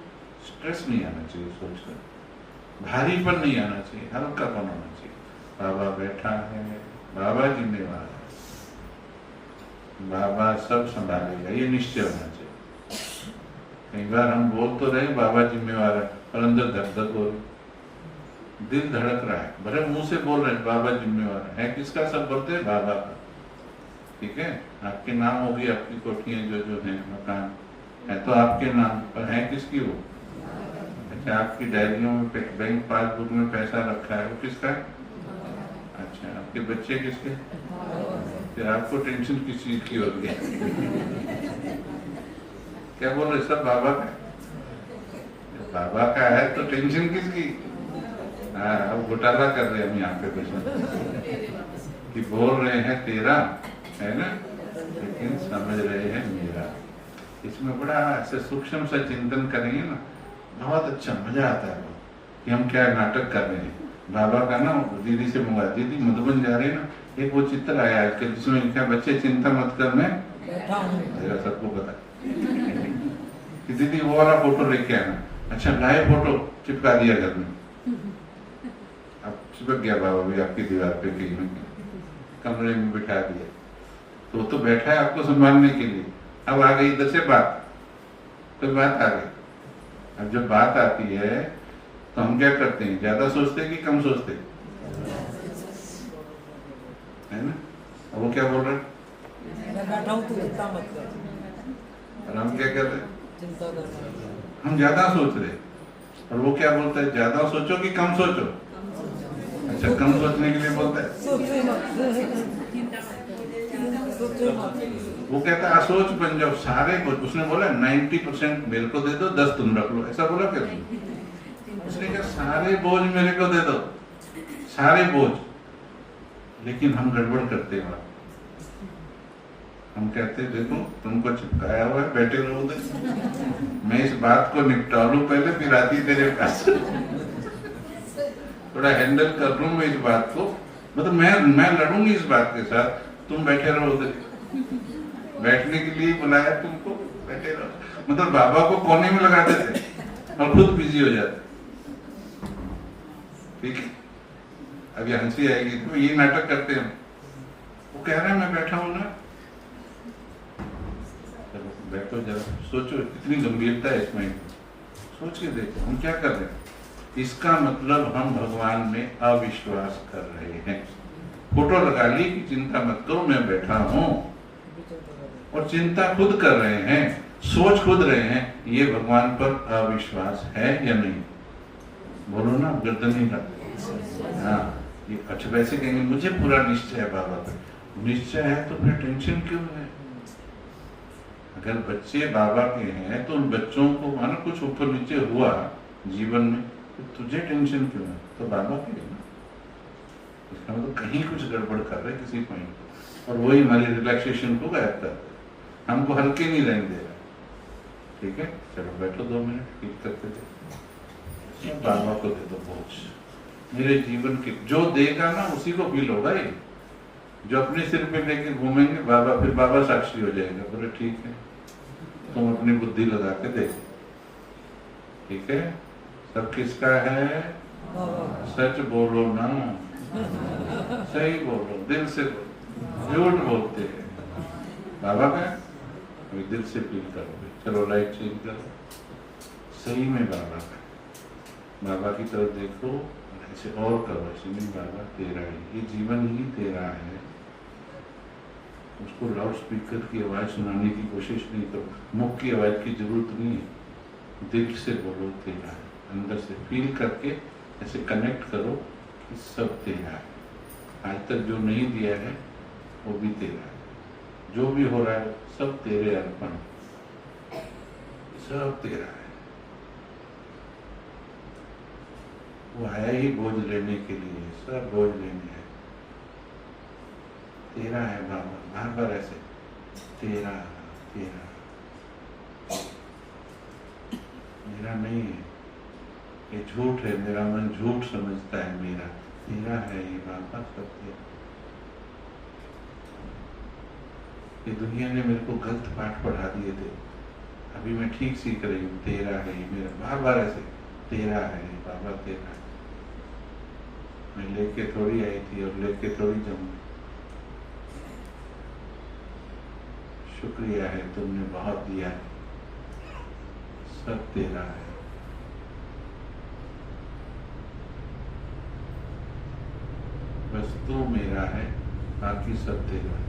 स्ट्रेस नहीं आना चाहिए, सोचकर भारीपन नहीं आना चाहिए, हल्कापन होना चाहिए। बाबा बैठा है, बाबा जिम्मेवार है, बाबा सब संभालेगा, ये निश्चय होना चाहिए। कई बार हम बोल तो रहे बाबा जिम्मेवार है, पर अंदर धक धक हो रही, दिल धड़क रहा है, भले मुंह से बोल रहे हैं बाबा जिम्मेवार है किसका? सब बोलते हैं बाबा का, ठीक है। आपके नाम होगी, आपकी कोठियां जो जो है, मकान है तो आपके नाम पर है, किसकी हो? अच्छा, आपकी डायरियों में बैंक पासबुक में पैसा रखा है, वो किसका है? अच्छा, आपके बच्चे किसके? फिर आपको टेंशन किस चीज की होती है? क्या बोल रहे? सब बाबा का। बाबा का है तो टेंशन किसकी? हाँ, अब घोटाला कर रहे हैं हम यहाँ पे कुछ कि बोल रहे हैं तेरा, है ना, लेकिन समझ रहे हैं मेरा। इसमें बड़ा ऐसे सूक्ष्म सा चिंतन करेंगे ना, बहुत अच्छा मजा आता है कि हम क्या नाटक कर रहे हैं। बाबा का ना दीदी से मंगा, दीदी मधुबन जा रहे हैं ना, एक वो चित्र आया आजकल जिसमें लिखा बच्चे चिंता मत कर, मैं सबको पता कि दीदी वो वाला फोटो लेके आना। अच्छा, लाए फोटो, चिपका दिया घर में, अब चिपक गया बाबा भी आपकी दीवार पे, कहीं में कमरे में बिठा दिया, तो तो बैठा है आपको संभालने के लिए। अब आ गई इधर से बात, कोई बात आ गई। अब जब बात आती है तो हम क्या करते हैं, ज्यादा सोचते हैं कि कम सोचते हैं, है ना। अब वो क्या बोल रहे हैं, मैं बैठा हूँ, तू चिंता मत कर। और हम क्या कर रहे हैं, चिंता कर, हम ज्यादा सोच रहे हैं। और वो क्या बोलता है, ज्यादा सोचो कि कम सोचो? अच्छा, कम सोचने के लिए बोलता है। सोचे मत, सोचे मत। वो कहता है असोच बन जाओ, सारे बोझ। उसने बोला 90% मेरे को दे दो, 10 तुम रख लो, ऐसा बोला क्या? उसने कहा सारे बोझ मेरे को दे दो, सारे बोझ। लेकिन हम गड़बड़ करते हैं, हम कहते हैं देखो तुमको चिपकाया हुआ है, बैठे रहो उधर, मैं इस बात को निपटा लूं पहले, फिर आती तेरे पास। थोड़ा हैंडल कर लूं मैं इस बात को, मतलब मैं लड़ूंगी इस बात के साथ, तुम बैठे रहो उधर। बैठने के लिए बुलाया तुमको, बैठे रहो। मतलब बाबा को कोने में लगा देते और खुद बिजी हो जाते। ठीक है, अभी हंसी आएगी तो ये नाटक करते हैं। वो कह रहा है मैं बैठा हूं ना, चलो बैठो जरा, सोचो कितनी गंभीरता है इसमें, सोच के देखो हम क्या कर रहे हैं। इसका मतलब हम भगवान में अविश्वास कर रहे हैं। फोटो लगा ली कि चिंता मत करो मैं बैठा हूं, और चिंता खुद कर रहे हैं, सोच खुद रहे हैं, ये भगवान पर अविश्वास है या नहीं? बोलो ना, गर्दन नहीं करते। हाँ, ये अच्छा वैसे कहेंगे मुझे पूरा निश्चय है बाबा पर। निश्चय है तो फिर टेंशन क्यों है? अगर बच्चे बाबा के हैं तो उन बच्चों को मानो कुछ ऊपर नीचे हुआ जीवन में, तो तुझे टेंशन क्यों है? तो बाबा के है ना, इसका मतलब कहीं कुछ गड़बड़ कर रहे किसी पॉइंट पर, और वही हमारी रिलैक्सेशन को गायब कर रहा है, हमको हल्के नहीं रहने दे रहा। ठीक है, चलो बैठो 2 मिनट, ठीक करते थे। बाबा को दे दो बोझ, मेरे जीवन के जो देगा ना उसी को फील होगा। ये जो अपने सिर पे लेके घूमेंगे बाबा, फिर बाबा साक्षी हो जाएगा, बोले ठीक है तुम अपनी बुद्धि लगा के देखो। ठीक है, सब किसका है? सच बोलो ना, सही बोलो, दिल से बोलो, झूठ बोलते हैं बाबा का, अभी दिल से फील करोगे। चलो लाइट चेंज करो, सही में बाबा का, बाबा की तरफ देखो, ऐसे और करो, ऐसे नहीं बाबा तेरा ही, ये जीवन ही तेरा है। उसको लाउड स्पीकर की आवाज सुनाने की कोशिश नहीं करो, मुख की आवाज की जरूरत नहीं है, दिल से बोलो तेरा है, अंदर से फील करके ऐसे कनेक्ट करो कि सब तेरा है। आज तक जो नहीं दिया है वो भी तेरा है, जो भी हो रहा है सब तेरे अर्पण, सब तेरा है। वो आया ही बोझ लेने के लिए, सब बोझ लेने है, तेरा है बाबा। बार बार ऐसे तेरा तेरा, मेरा नहीं है, ये झूठ है, मेरा मन झूठ समझता है, मेरा तेरा है ये बाबा, सब तेरा। ये दुनिया ने मेरे को गलत पाठ पढ़ा दिए थे, अभी मैं ठीक सीख रही हूँ, तेरा है ये मेरा, बार बार ऐसे तेरा है ये बाबा, तेरा है। मैं लेके थोड़ी आई थी और लेके थोड़ी जाऊंगी। शुक्रिया है, तुमने बहुत दिया है, सब तेरा है। बस तू मेरा है, बाकी सब तेरा है।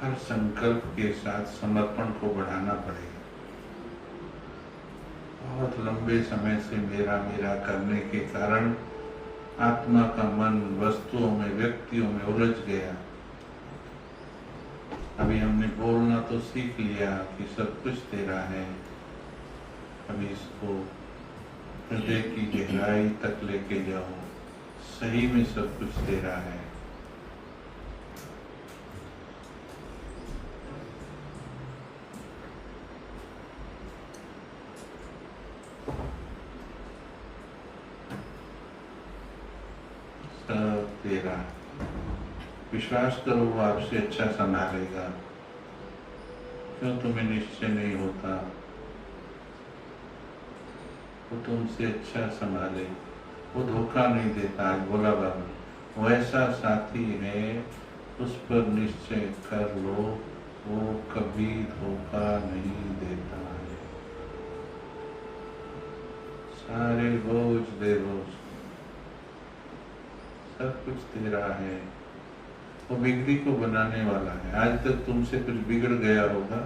हर संकल्प के साथ समर्पण को बढ़ाना पड़ेगा। बहुत लंबे समय से मेरा मेरा करने के कारण आत्मा का मन वस्तुओं में, व्यक्तियों में उलझ गया। अभी हमने बोलना तो सीख लिया कि सब कुछ तेरा है, अभी इसको हृदय की गहराई तक लेके जाओ, सही में सब कुछ तेरा है। सब तेरा, विश्वास करो वो आपसे अच्छा संभालेगा, क्यों तुम्हें निश्चय नहीं होता? वो तुमसे अच्छा संभाले, वो धोखा नहीं देता। आज बोला बाबा, वो ऐसा साथी है, उस पर निश्चय कर लो, वो कभी धोखा नहीं देता है। सारे बोझ दे बोझ, सब कुछ तेरा है। वो बिगड़ी को बनाने वाला है। आज तक तुमसे कुछ बिगड़ गया होगा,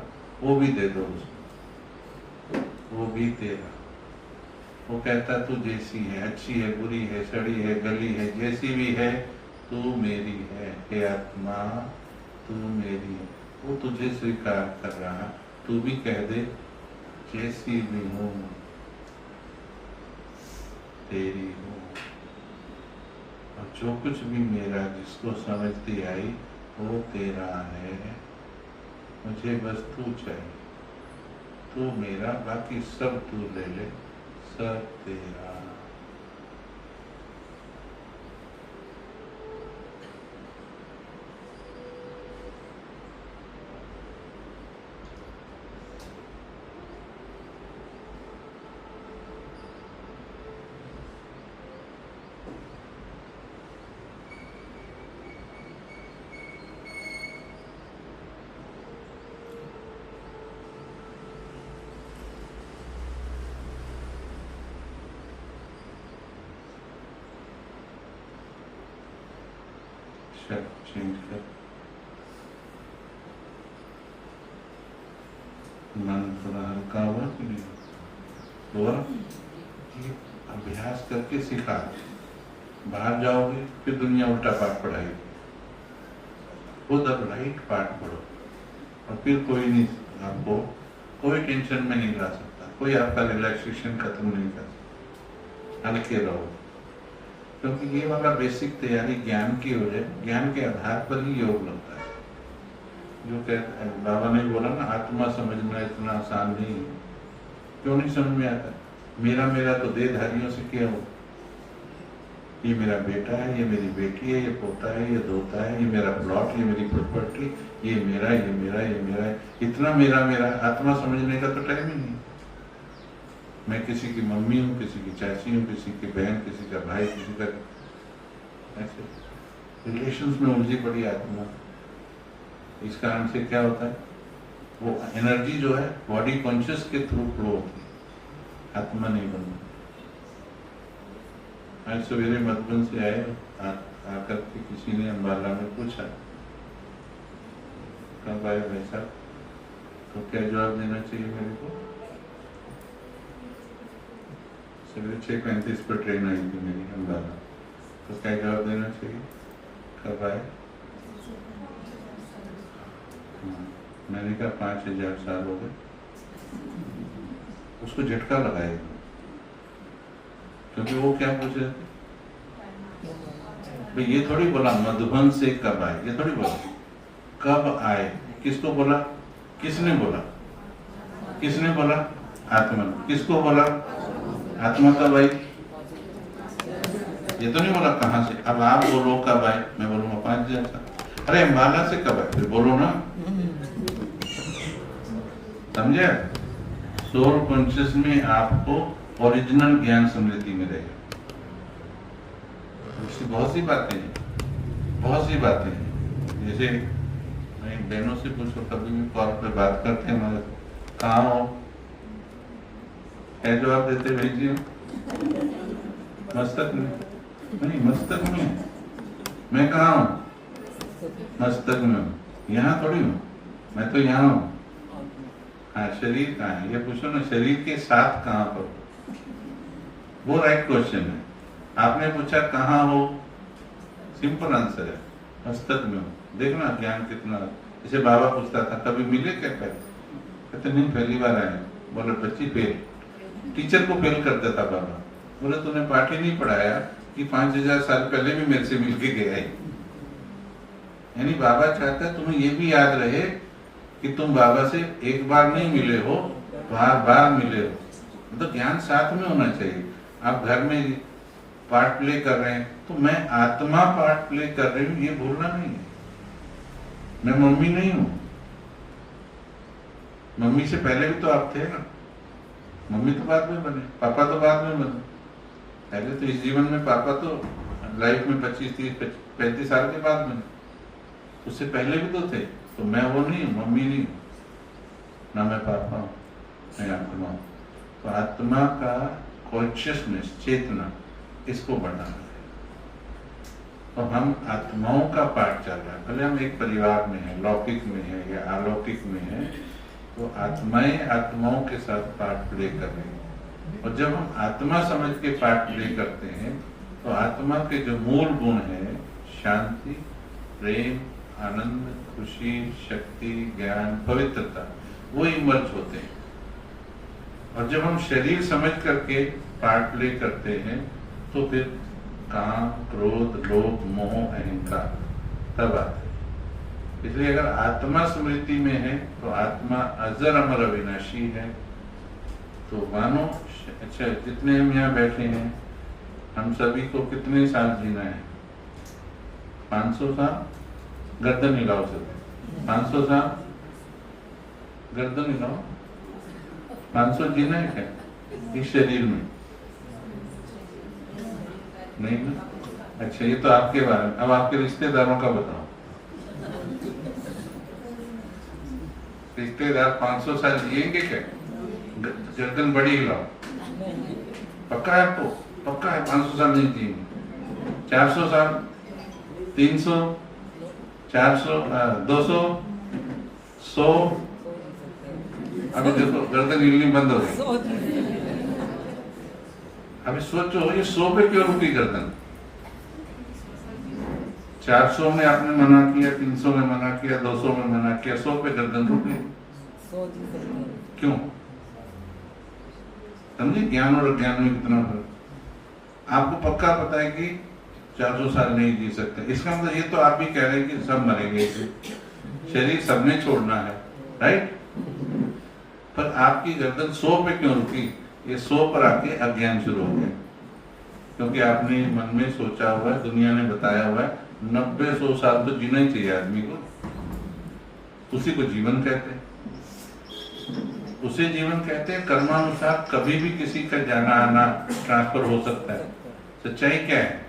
वो भी दे दो उसको, वो भी तेरा। वो कहता तू जैसी है, अच्छी है, बुरी है, सड़ी है, गली है, जैसी भी है, तू मेरी है। हे आत्मा, तू मेरी है। वो तुझे स्वीकार कर रहा, तू भी कह दे जैसी भी हूँ तेरी हूँ। और जो कुछ भी मेरा, जिसको समझती आई, वो तेरा है। मुझे बस तू चाहिए, तू मेरा, बाकी सब तू ले ले, सब तेरा। चेंज कर, मन थोड़ा हल्का हुआ कि नहीं हुआ? ये अभ्यास करके सीखा। बाहर जाओगे फिर दुनिया उल्टा पाठ पढ़ाएगी, खुद अब राइट पाठ पढ़ो, और फिर कोई नहीं आपको कोई टेंशन में नहीं ला सकता, कोई आपका रिलैक्सेशन खत्म नहीं कर सकता। हल्के रहो, क्योंकि ये वाला बेसिक तैयारी ज्ञान की हो जाए, ज्ञान के आधार पर ही योग लगता है। जो कहते हैं, बाबा ने बोला ना, आत्मा समझना इतना आसान नहीं है। क्यों नहीं समझ में आता? मेरा मेरा तो देहधारियों से क्या हो? ये मेरा बेटा है, ये मेरी बेटी है, ये पोता है, ये धोता है, ये मेरा प्लॉट, ये मेरी प्रॉपर्टी, ये मेरा, ये मेरा, ये मेरा है। इतना मेरा मेरा, आत्मा समझने का तो टाइम ही नहीं। मैं किसी की मम्मी हूँ, किसी की चाची हूँ, किसी की बहन, किसी का भाई, किसी का, ऐसे रिलेशंस में उलझी पड़ी आत्मा। इस कारण से क्या होता है, वो एनर्जी जो है बॉडी कॉन्शियस के थ्रू फ्लो होती है, आत्मा नहीं बनती। आज सवेरे मधुबन से आए, आकर के किसी ने अम्बाला में पूछा, कब आए भाई साहब? तो क्या जवाब देना चाहिए मेरे को? सवेरे 6:35 पर ट्रेन आई थी मेरी अम्बाला, तो क्या जवाब देना चाहिए? कब आए? मैंने कहा 5000 साल हो गए। उसको झटका लगाया, क्योंकि वो क्या पूछे, भाई ये थोड़ी बोला मधुबन से कब आए, ये थोड़ी बोला कब आए। किसको बोला? किसने बोला? किसने बोला? आत्मा ने। किसको बोला? आत्मा कब आई? ये तो नहीं बोला कहाँ से। अब आप बोलो कब आए, मैं बोलूंगा 5000 साल। अरे अम्बाला से कब आए, फिर बोलो ना, समझे? सोल कॉन्शियस में आपको ओरिजिनल ज्ञान समृद्धि मिलेगा। बहुत सी बातें हैं, बहुत सी बातें हैं। जैसे मैं बहनों से पूछो, कभी भी कॉल पे बात करते हैं, हमारे कहाँ हो, क्या जवाब देते भाई जी? मस्तक में। नहीं, मस्तक में। मैं कहाँ हूँ? मस्तक में हूँ, यहाँ थोड़ी हूँ, मैं तो यहाँ हूँ। हाँ, शरीर कहाँ है ये पूछो ना, शरीर के साथ कहाँ पर? वो राइट क्वेश्चन है। आपने पूछा कहाँ हो, सिंपल आंसर है, मस्तक में हो। देखना ज्ञान कितना। जैसे बाबा पूछता था कभी मिले क्या पहले? कहते नहीं, पहली बार आए। बोले बच्ची फेल, टीचर को फेल करता था बाबा। बोले तूने पाठ ही नहीं पढ़ाया कि 5000 साल पहले भी मेरे से मिलके गया है। यानी बाबा चाहता है तुम्हें ये भी याद रहे कि तुम बाबा से एक बार नहीं मिले हो, बार बार मिले हो। मतलब ज्ञान साथ में होना चाहिए। आप घर में पार्ट प्ले कर रहे हैं तो मैं आत्मा पार्ट प्ले कर रही हूँ, ये भूलना नहीं है। मैं मम्मी नहीं हूँ, मम्मी से पहले भी तो आप थे ना, मम्मी तो बाद में बने, पापा तो बाद में बने। पहले तो इस जीवन में पापा तो लाइफ में 25, 30, 35 साल के बाद बने, उससे पहले भी तो थे। तो मैं वो नहीं हूँ, मम्मी नहीं हूँ, ना मैं पापा हूँ, मैं आत्मा हूँ। तो आत्मा का कॉन्शियसनेस, चेतना, इसको बढ़ाना है। तो हम आत्माओं का पाठ चल रहा है, भले हम एक परिवार में हैं, लौकिक में है या अलौकिक में है, तो आत्माएं आत्माओं के साथ पार्ट प्ले कर रही हैं। और जब हम आत्मा समझ के पार्ट प्ले करते हैं तो आत्मा के जो मूल गुण है, शांति, प्रेम, आनंद, खुशी, शक्ति, ज्ञान, पवित्रता, वो इमर्ज होते हैं। और जब हम शरीर समझ करके पार्ट प्ले करते हैं तो फिर काम, क्रोध, लोभ, मोह, अहंकार तब आते हैं। इसलिए अगर आत्मा स्मृति में है तो आत्मा अजर अमर अविनाशी है। तो मानो, अच्छा, जितने हम यहाँ बैठे हैं, हम सभी को कितने साल जीना है? 500 साल? गर्दन हिलाओ सब। 500 साल? गर्दन हिलाओ। 500 जीना है क्या इस शरीर में? नहीं ना? अच्छा, ये तो आपके बारे में। अब आपके रिश्तेदारों का बताओ। रिश्तेदार 500 साल जिएंगे क्या? गर्दन बड़ी हिलाओ। पक्का है आपको? पक्का है 500 साल नहीं जिएंगे? 400 साल? 300? 400? 200? 100? अभी देखो गर्दन हिलनी बंद हो गई। अभी सोचो, ये 100 पे क्यों रुकी गर्दन? 400 में आपने मना किया, 300 में मना किया, 200 में मना किया, 100 पे गर्दन रुक गई। क्यों? समझे ज्ञान और अज्ञान में कितना फर्क। आपको पक्का पता है कि 400 साल नहीं जी सकते, इसका मतलब ये तो आप भी कह रहे हैं कि सब मरेंगे, शरीर सबने छोड़ना है, राइट? पर आपकी गर्दन 100 पे क्यों रुकी? ये 100 पर आके अज्ञान शुरू हो गया, क्योंकि आपने मन में सोचा हुआ है, दुनिया ने बताया हुआ है 90-100 साल तो जीना ही चाहिए आदमी को। उसी को जीवन कहते हैं, उसे जीवन कहते हैं। कर्मानुसार कभी भी किसी का जाना आना ट्रांसफर हो सकता है। सच्चाई क्या है?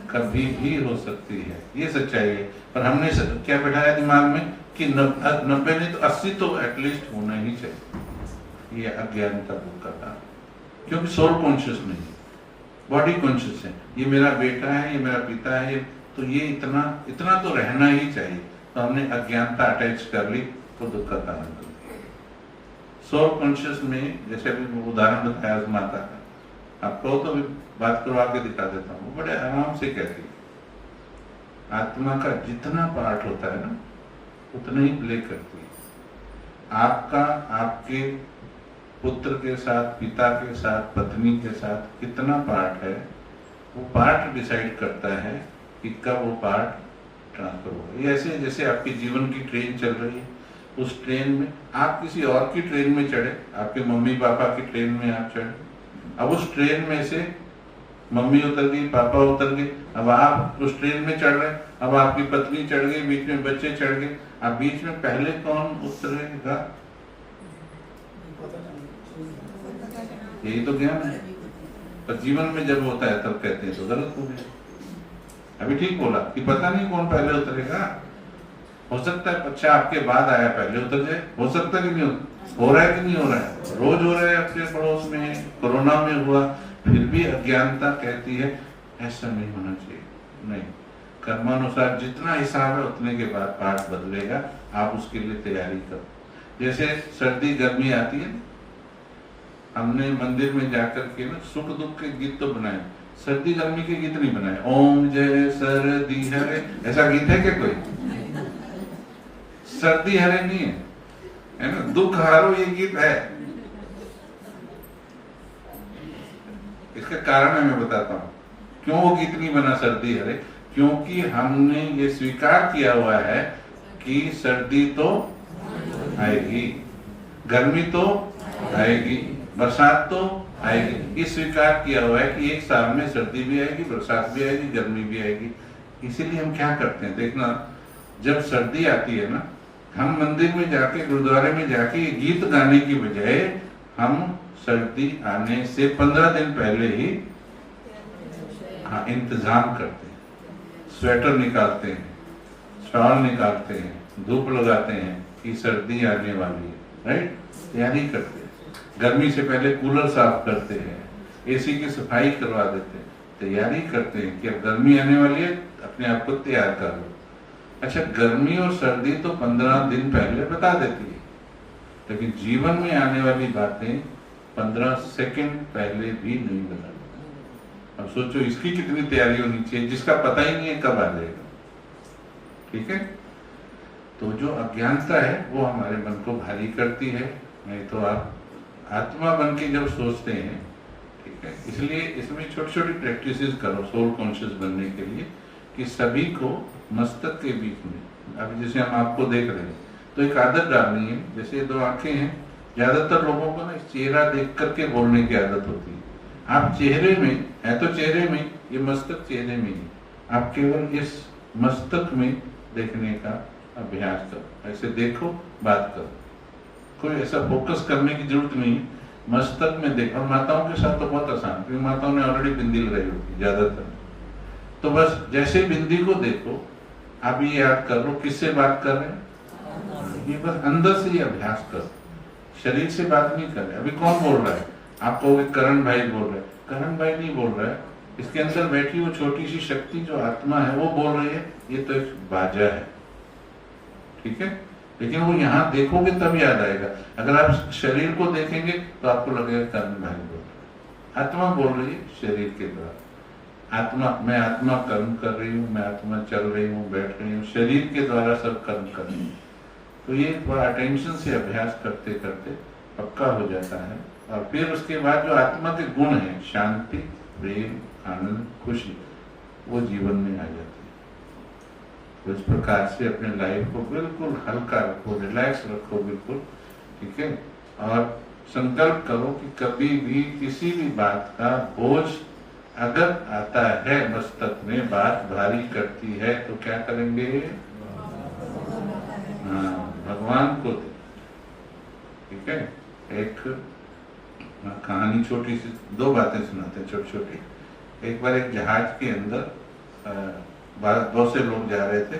कभी भी हो सकती है, ये सच्चाई है। पर हमने क्या बैठाया दिमाग में कि 90 नहीं तो 80 तो एटलीस्ट होना ही चाहिए। ये अज्ञानता का था, क्योंकि सोल कॉन्शियस नहीं है, बॉडी कॉन्शियस है। ये मेरा बेटा है, ये मेरा पिता है, तो ये इतना तो रहना ही चाहिए। तो हमने अज्ञानता अटैच कर ली, तो दुख का कारण बन गया। सोल कॉन्शियस में जैसे अभी उदाहरण बताया माता का, आपको तो बात करवा के दिखा देता हूँ, बड़े आराम से कहती है। आत्मा का जितना पार्ट होता है ना, उतना ही प्ले करती है। आपका आपके पुत्र के साथ, पिता के साथ, पत्नी के साथ कितना पार्ट है, वो पार्ट डिसाइड करता है कि कब वो पार्ट ट्रांसफर होगा। ये ऐसे जैसे आपके जीवन की ट्रेन चल रही है, उस ट्रेन में आप किसी और की ट्रेन में चढ़े, आपके मम्मी पापा की ट्रेन में आप चढ़े, अब उस ट्रेन में से मम्मी उतर गई, पापा उतर गए, अब आप उस ट्रेन में चढ़ रहे, अब आपकी पत्नी चढ़ गई, बीच में बच्चे चढ़ गए, अब बीच में पहले कौन उतरेगा? यही तो ज्ञान है। पर जीवन में जब होता है तब कहते हैं तो गलत हो गया। अभी ठीक बोला कि पता नहीं कौन पहले उतरेगा। हो सकता है अच्छा आपके बाद आया पहले उतर जाए, हो सकता है कि नहीं हो रहा है कि नहीं हो रहा है, रोज हो रहा है, अपने पड़ोस में, कोरोना में हुआ, फिर भी अज्ञानता कहती है ऐसा नहीं होना चाहिए। नहीं, कर्मानुसार जितना हिसाब है उतने के बाद पाठ बदलेगा, आप उसके लिए तैयारी करो। जैसे सर्दी गर्मी आती है, हमने मंदिर में जाकर के ना सुख दुख के गीत तो बनाए, सर्दी गर्मी के गीत नहीं बनाए। ओम जय सर्दी हरे, ऐसा गीत है क्या कोई? सर्दी हरे नहीं है ना, दुख हारो ये गीत है। इसका कारण मैं बताता हूँ क्यों वो गीत नहीं बना सर्दी हरे। क्योंकि हमने ये स्वीकार किया हुआ है कि सर्दी तो आएगी, गर्मी तो आएगी, बरसात तो आएगी। ये स्वीकार किया हुआ है कि एक साल में सर्दी भी आएगी, बरसात भी आएगी, गर्मी भी आएगी। इसीलिए हम क्या करते हैं, देखना, जब सर्दी आती है ना हम मंदिर में जाके, गुरुद्वारे में जाके ये गीत गाने की बजाय हम सर्दी आने से 15 दिन पहले ही इंतजाम करते हैं। स्वेटर निकालते हैं, शॉल निकालते हैं, धूप लगाते हैं कि सर्दी आने वाली है, राइट? तैयारी करते हैं। गर्मी से पहले कूलर साफ करते हैं, एसी की सफाई करवा देते हैं, तैयारी करते हैं कि अब गर्मी आने वाली है, अपने आप को तैयार कर लो। अच्छा, गर्मी और सर्दी तो 15 दिन पहले बता देती है, लेकिन जीवन में आने वाली बातें 15 सेकंड पहले भी नहीं बताती। अब सोचो इसकी कितनी तैयारी होनी चाहिए, जिसका पता ही नहीं है कब आ जाएगा। ठीक है, तो जो अज्ञानता है वो हमारे मन को भारी करती है। नहीं तो आप आत्मा बन के जब सोचते हैं, ठीक है, इसलिए इसमें छोटी छोटी प्रैक्टिसेस करो सोल कॉन्शियस बनने के लिए, कि सभी को मस्तक के बीच में, अभी जैसे हम आपको देख रहे हैं तो एक आदत डालनी है। जैसे 2 आंखें हैं, ज्यादातर लोगों को ना चेहरा देख करके बोलने की आदत होती है। आप चेहरे में है तो चेहरे में, ये मस्तक चेहरे में ही, आप केवल इस मस्तक में देखने का अभ्यास करो। ऐसे देखो, बात करो, कोई ऐसा फोकस करने की जरूरत नहीं, मस्तक में देखो। और माताओं के साथ तो बहुत आसान, क्योंकि माताओं ने ऑलरेडी बिंदी लगाई होती है ज्यादातर। तो बस जैसे बिंदी को देखो, आप ये याद कर लो किससे बात कर रहे हैं, ये बस अंदर से ही अभ्यास करो, शरीर से बात नहीं कर रहे। अभी कौन बोल रहा है? आप कहोगे करण भाई बोल रहे हैं। करण भाई नहीं बोल रहा है, इसके अंदर बैठी वो छोटी सी शक्ति जो आत्मा है वो बोल रही है। ये तो एक बाजा है, ठीक है, लेकिन वो यहाँ देखोगे तब याद आएगा। अगर आप शरीर को देखेंगे तो आपको लगेगा करण भाई बोल रहा है। आत्मा बोल रही है शरीर के द्वारा। आत्मा, मैं आत्मा कर्म कर रही हूँ, मैं आत्मा चल रही हूँ, बैठ रही हूँ, शरीर के द्वारा सब कर्म कर रही हूँ। तो ये थोड़ा अटेंशन से अभ्यास करते करते पक्का हो जाता है। और फिर उसके बाद जो आत्मा के गुण हैं, शांति, प्रेम, आनंद, खुशी, वो जीवन में आ जाती है। तो इस प्रकार से अपने लाइफ को बिल्कुल हल्का रखो, रिलैक्स रखो बिल्कुल, ठीक है। और संकल्प करो कि कभी भी किसी भी बात का बोझ अगर आता है मस्तक में, बात भारी करती है, तो क्या करेंगे? भगवान को दे, ठीक है। एक कहानी छोटी सी, 2 बातें सुनाते हैं छोटी छोटी। एक बार एक जहाज के अंदर बहुत से लोग जा रहे थे,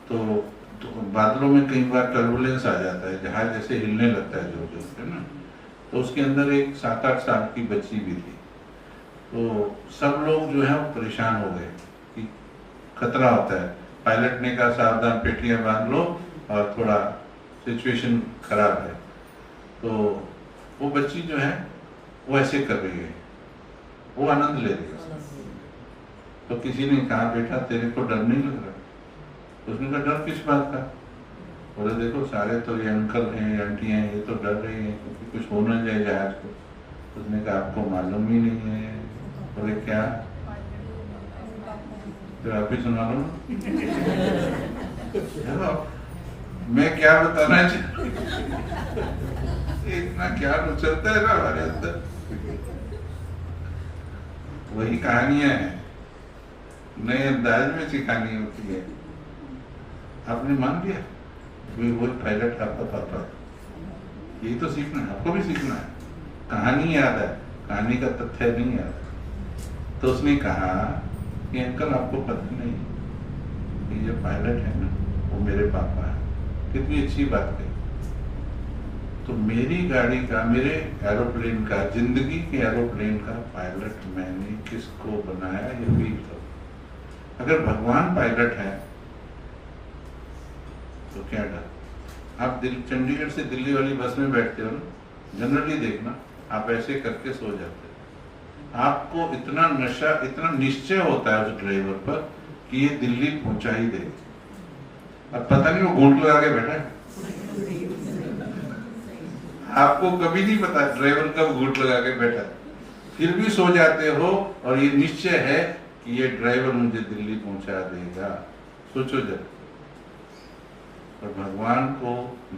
तो बादलों में कई बार टर्बुलेंस आ जाता है, जहाज जैसे हिलने लगता है जोर जोर से ना। तो उसके अंदर एक 7-8 साल की बच्ची भी थी। तो सब लोग जो है वो परेशान हो गए कि खतरा होता है। पायलट ने कहा सावधान, पेटियां बांध लो और थोड़ा सिचुएशन खराब है। तो वो बच्ची जो है वो ऐसे कर रही है, वो आनंद ले रही है। तो किसी ने कहा बेटा तेरे को डर नहीं लग रहा? तो उसने कहा डर किस बात का? बोले देखो सारे तो ये अंकल हैं, आंटियां हैं, ये तो डर रही हैं क्योंकि कुछ हो ना जाए जहाज को। उसने कहा आपको मालूम ही नहीं है। बोले क्या? तो आप ही सुना लो। मैं क्या बताना चाहता, इतना क्या चलता है ना हमारे अंदर। वही कहानियां हैं, नए अंदाज में सिखानी होती है। आपने मान लिया वो पायलट आपका पापा, यही तो सीखना है, आपको भी सीखना है। कहानी याद है, कहानी का तथ्य नहीं याद। तो उसने कहा कि अंकल आपको पता नहीं, ये जो पायलट है ना वो मेरे पापा है। कितनी अच्छी बात है। तो मेरी गाड़ी का, मेरे एरोप्लेन का, जिंदगी के एरोप्लेन का पायलट मैंने किसको बनाया, ये भी तो। अगर भगवान पायलट है तो क्या डर? आप चंडीगढ़ से दिल्ली वाली बस में बैठते हो ना, जनरली देखना आप ऐसे करके सो जाते हो। आपको इतना नशा, इतना निश्चय होता है उस ड्राइवर पर कि ये दिल्ली पहुंचा ही देगा। अब पता नहीं वो घूंट लगा के बैठा है, आपको कभी नहीं पता ड्राइवर कब घूंट लगा के बैठा है, फिर भी सो जाते हो और ये निश्चय है कि ये ड्राइवर मुझे दिल्ली पहुंचा देगा। सोचो जब। और भगवान को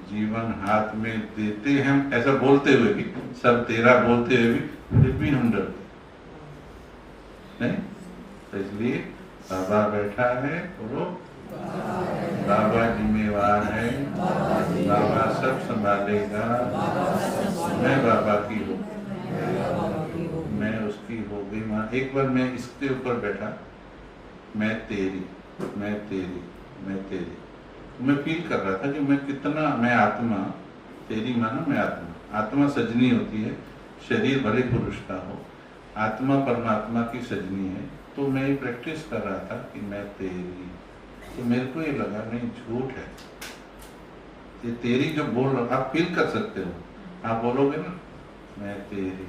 जीवन हाथ में देते हैं, ऐसा बोलते हुए भी, सब तेरा बोलते हुए भी, फिर भी हम डरते नहीं। तो इसलिए बाबा बैठा है, बोलो बाबा जिम्मेवार है, बाबा जी बाबा सब संभालेगा, बाबा सब संभाले, मैं बाबा की हूँ, मैं बाबा की हूँ, मैं उसकी हो गई माँ। एक बार मैं इसके ऊपर बैठा, मैं तेरी, मैं तेरी, मैं तेरी, मैं फील कर रहा था कि मैं कितना, मैं आत्मा, तेरी माना मैं आत्मा, आत्मा सजनी होती है, शरीर भले पुरुष का हो, आत्मा परमात्मा की सजनी है। तो मैं ये प्रैक्टिस कर रहा था कि मैं तेरी, तो मेरे को ये लगा नहीं झूठ है ये तेरी, जो बोल रहा आप फील कर सकते हो, आप बोलोगे ना मैं तेरी,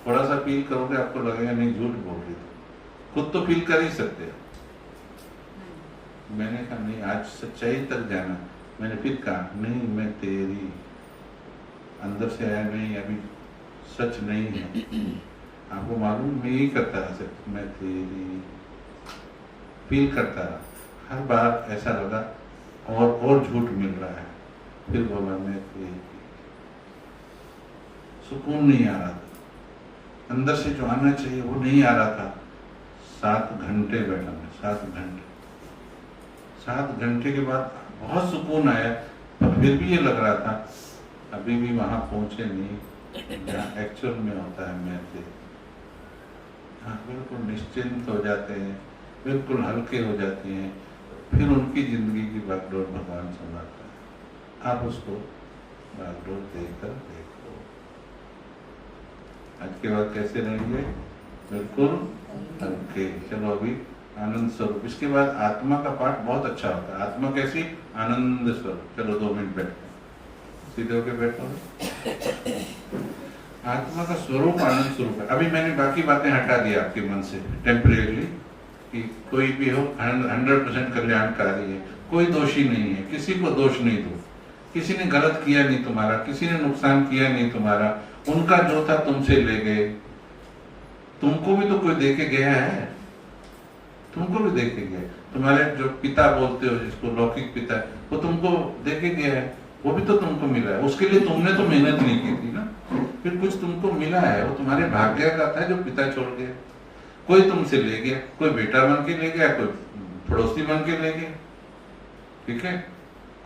थोड़ा सा फील करोगे आपको लगेगा नहीं झूठ बोल रही, तो खुद तो फील कर ही सकते हो। मैंने कहा नहीं आज सच्चाई तक जाना, मैंने फिर कहा नहीं मैं तेरी, अंदर से आया नहीं अभी सच नहीं है, आपको मालूम मैं यही करता रहा सच, मैं तेरी फील करता रहा, हर बार ऐसा लगा और झूठ मिल रहा है, फिर बोला मैं तेरी, सुकून नहीं आ रहा था, अंदर से जो आना चाहिए वो नहीं आ रहा था। 7 घंटे बैठा मैं, 7 घंटे, 7 घंटे के बाद बहुत सुकून आया, पर फिर भी ये लग रहा था अभी भी वहां पहुंचे नहीं जहाँ एक्चुअल में होता है मैं तेरी। हाँ बिल्कुल निश्चिंत हो जाते हैं, बिल्कुल हल्के हो जाते हैं, फिर उनकी जिंदगी की बागडोर भगवान संभालता है, आप उसको बागडोर देकर देखो। आज के बाद कैसे रहेंगे, बिल्कुल हल्के। चलो अभी आनंद स्वरूप, इसके बाद आत्मा का पाठ बहुत अच्छा होता है। आत्मा कैसी, आनंद स्वरूप। चलो 2 मिनट बैठते हैं, सीधे होके बैठो। आत्मा का स्वरूप आनंद स्वरूप है। अभी मैंने बाकी बातें हटा दी आपके मन से टेम्परेरी, कि कोई भी हो 100% कल्याणकारी है, कोई दोषी नहीं है, किसी को दोष नहीं दो, किसी ने गलत किया नहीं तुम्हारा, किसी ने नुकसान किया नहीं तुम्हारा, उनका जो था तुमसे ले गए, तुमको भी तो कोई दे के गया है, तुमको भी दे के गया। तुम्हारे जो पिता बोलते हो जिसको लौकिक पिता, वो तुमको दे के गया है, वो भी तो तुमको मिला है, उसके लिए तुमने तो मेहनत नहीं की थी ना, फिर कुछ तुमको मिला है, वो तुम्हारे भाग्य का था जो पिता छोड़ गया। कोई तुमसे ले गया, कोई बेटा बन के ले गया, कोई पड़ोसी बन के ले गया, ठीक है,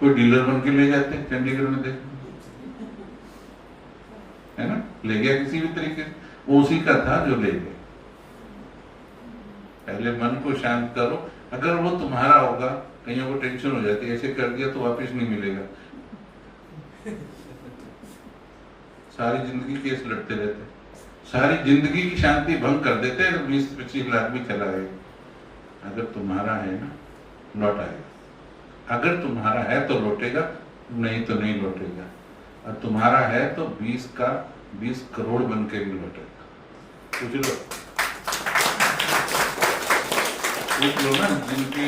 कोई डीलर बन के ले जाते हैं चंडीगढ़ में, देख है ना, ले गया किसी भी तरीके से, वो उसी का था जो ले गया। पहले मन को शांत करो, अगर वो तुम्हारा होगा, कईयों को टेंशन हो जाती है, ऐसे कर दिया तो वापस नहीं मिलेगा, सारी जिंदगी केस लड़ते रहते, सारी जिंदगी की शांति भंग कर देते हैं, 20-25 लाख भी चला गया। अगर तुम्हारा है ना लौट आएगा, अगर तुम्हारा है तो लौटेगा, नहीं तो नहीं लौटेगा, और तुम्हारा है तो 20 का 20 करोड़ बन के भी लौटेगा। पूछ लो, पूछ लो ना जिनके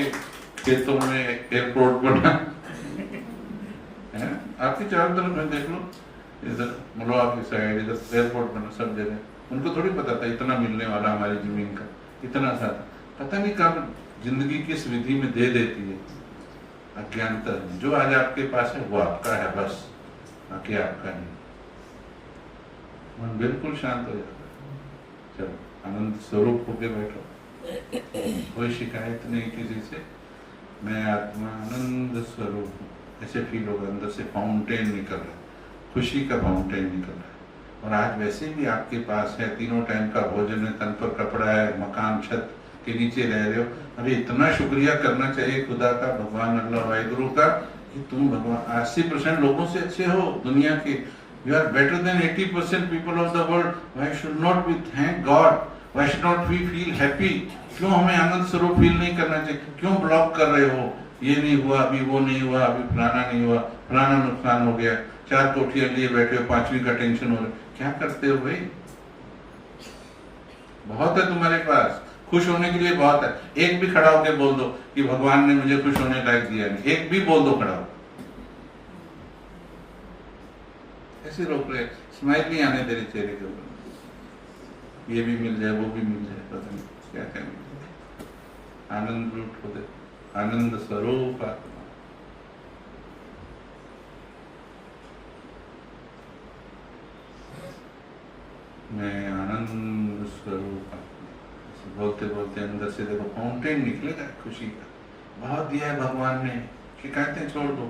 खेतों में एयरपोर्ट बना है, आपके चारों तरफ में देख लो, इधर मलोआ की साइड, इधर एयरपोर्ट बना, सब जगह, उनको थोड़ी पता था इतना मिलने वाला हमारी जमीन का, इतना सा पता नहीं कब जिंदगी किस विधि में दे देती है, अज्ञानता में। जो आज आपके पास है वो आपका है बस, बाकी आपका नहीं। मन बिल्कुल शांत हो जाता है। चलो आनंद स्वरूप होके बैठो, कोई शिकायत नहीं किसी से, मैं आत्मा आनंद स्वरूप हूँ, ऐसे फील होगा, अंदर से फाउंटेन निकल रहा है, खुशी का फाउंटेन निकल रहा है। और आज वैसे भी आपके पास है, 3 टाइम का भोजन है, तन पर कपड़ा है, मकान छत के नीचे रह रहे हो, अभी इतना शुक्रिया करना चाहिए खुदा का, भगवान अल्लाह वाहिगुरु का, कि तुम भगवान 80% लोगों से अच्छे हो दुनिया के, you are better than 80% people of the world. Why should not we thank God, why should not we feel happy? क्यों हमें आनंद स्वरूप फील नहीं करना चाहिए? क्यों ब्लॉक कर रहे हो, ये नहीं हुआ, अभी वो नहीं हुआ, अभी फलाना नहीं हुआ, फलाना नुकसान हो गया, 4 कोठियां लिए बैठे हो, 5वीं का टेंशन हो रहा है, क्या करते हो भाई? बहुत है तुम्हारे पास, खुश होने के लिए बहुत है। एक भी खड़ा होकर बोल दो कि भगवान ने मुझे खुश होने लायक दिया नहीं, एक भी बोल दो खड़ा हो। ऐसे रोक रहे, स्माइल नहीं आने दे रहे चेहरे के ऊपर, ये भी मिल जाए वो भी मिल जाए, पता नहीं क्या क्या मिल जाए। आनंद रूट होते, आनंद स्वरूप आत्मा। मैं आनंद स्वरूप आत्मा, बोलते बोलते अंदर से देखो फाउंटेन निकलेगा खुशी का, बहुत दिया है भगवान ने, शिकायतें छोड़ दो,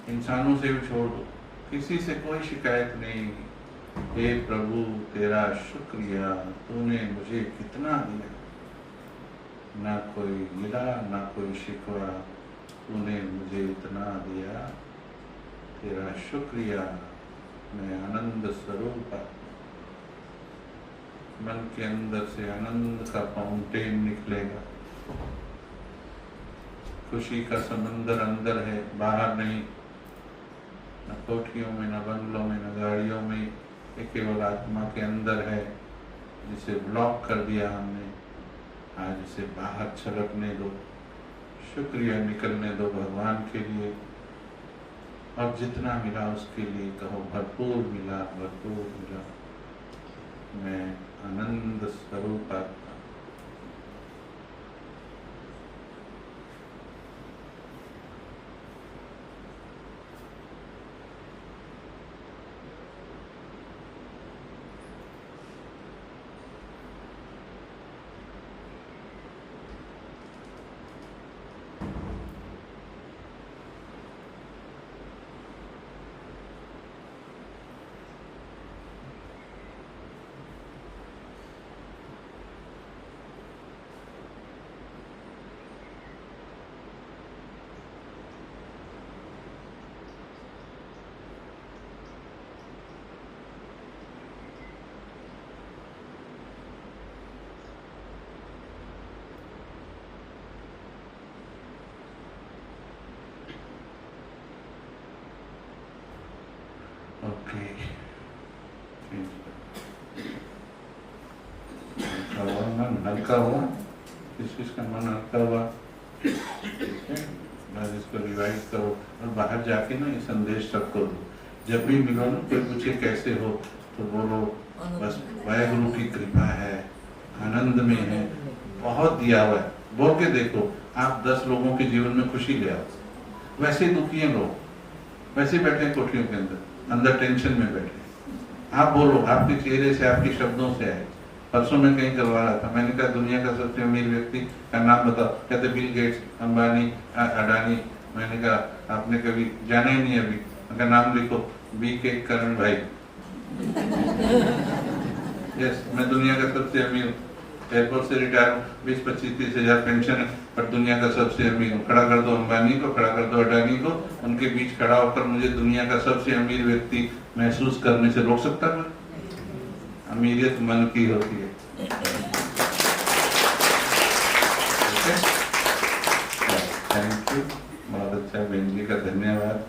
इंसानों से भी छोड़ दो, किसी से कोई शिकायत नहीं। हे प्रभु तेरा शुक्रिया, तूने मुझे कितना दिया, ना कोई गिला ना कोई शिकवा, तूने मुझे इतना दिया, तेरा शुक्रिया। मैं आनंद स्वरूप, मन के अंदर से आनंद का फाउंटेन निकलेगा। खुशी का समंदर अंदर है, बाहर नहीं, न कोठियों में, न बंगलों में, न गाड़ियों में, ये केवल आत्मा के अंदर है, जिसे ब्लॉक कर दिया हमने। आज इसे बाहर छलकने दो, शुक्रिया निकलने दो भगवान के लिए, और जितना मिला उसके लिए कहो भरपूर मिला, भरपूर मिला। मैं आनंद स्वरूप आत्मा। ओके, मन हल्का हुआ, किस का मन हल्का हुआ, ठीक है, बस इसको रिवाइज करो और बाहर जाके ना ये संदेश सबको दो। जब भी मिलो ना, कोई पूछे कैसे हो तो बोलो बस वाहेगुरु की कृपा है, आनंद में है, बहुत दिया हुआ है। बोल के देखो, आप 10 लोगों के जीवन में खुशी ले आओ। वैसे दुखी हैं लोग, वैसे बैठे हैं कोठरियों के अंदर टेंशन में बैठे। आप बोलो, आपके चेहरे से, आपके शब्दों से आए। परसों मैं कहीं करवा रहा था, मैंने कहा दुनिया का सबसे अमीर व्यक्ति का नाम बताओ, कहते बिल गेट्स, अंबानी, अडानी। मैंने कहा आपने कभी जाना ही नहीं अभी, उनका नाम लिखो, BK करण भाई। यस, मैं दुनिया का सबसे अमीर हूँ, एयरपोर्ट से रिटायर, 20-25-30 हजार पेंशन है, पर दुनिया का सबसे अमीर हूँ। खड़ा कर दो अंबानी को, खड़ा कर दो अडानी को, उनके बीच खड़ा होकर मुझे दुनिया का सबसे अमीर व्यक्ति महसूस करने से रोक सकता है? अमीरियत मन की होती है। थैंक यू, बहुत अच्छा, बहन जी का धन्यवाद।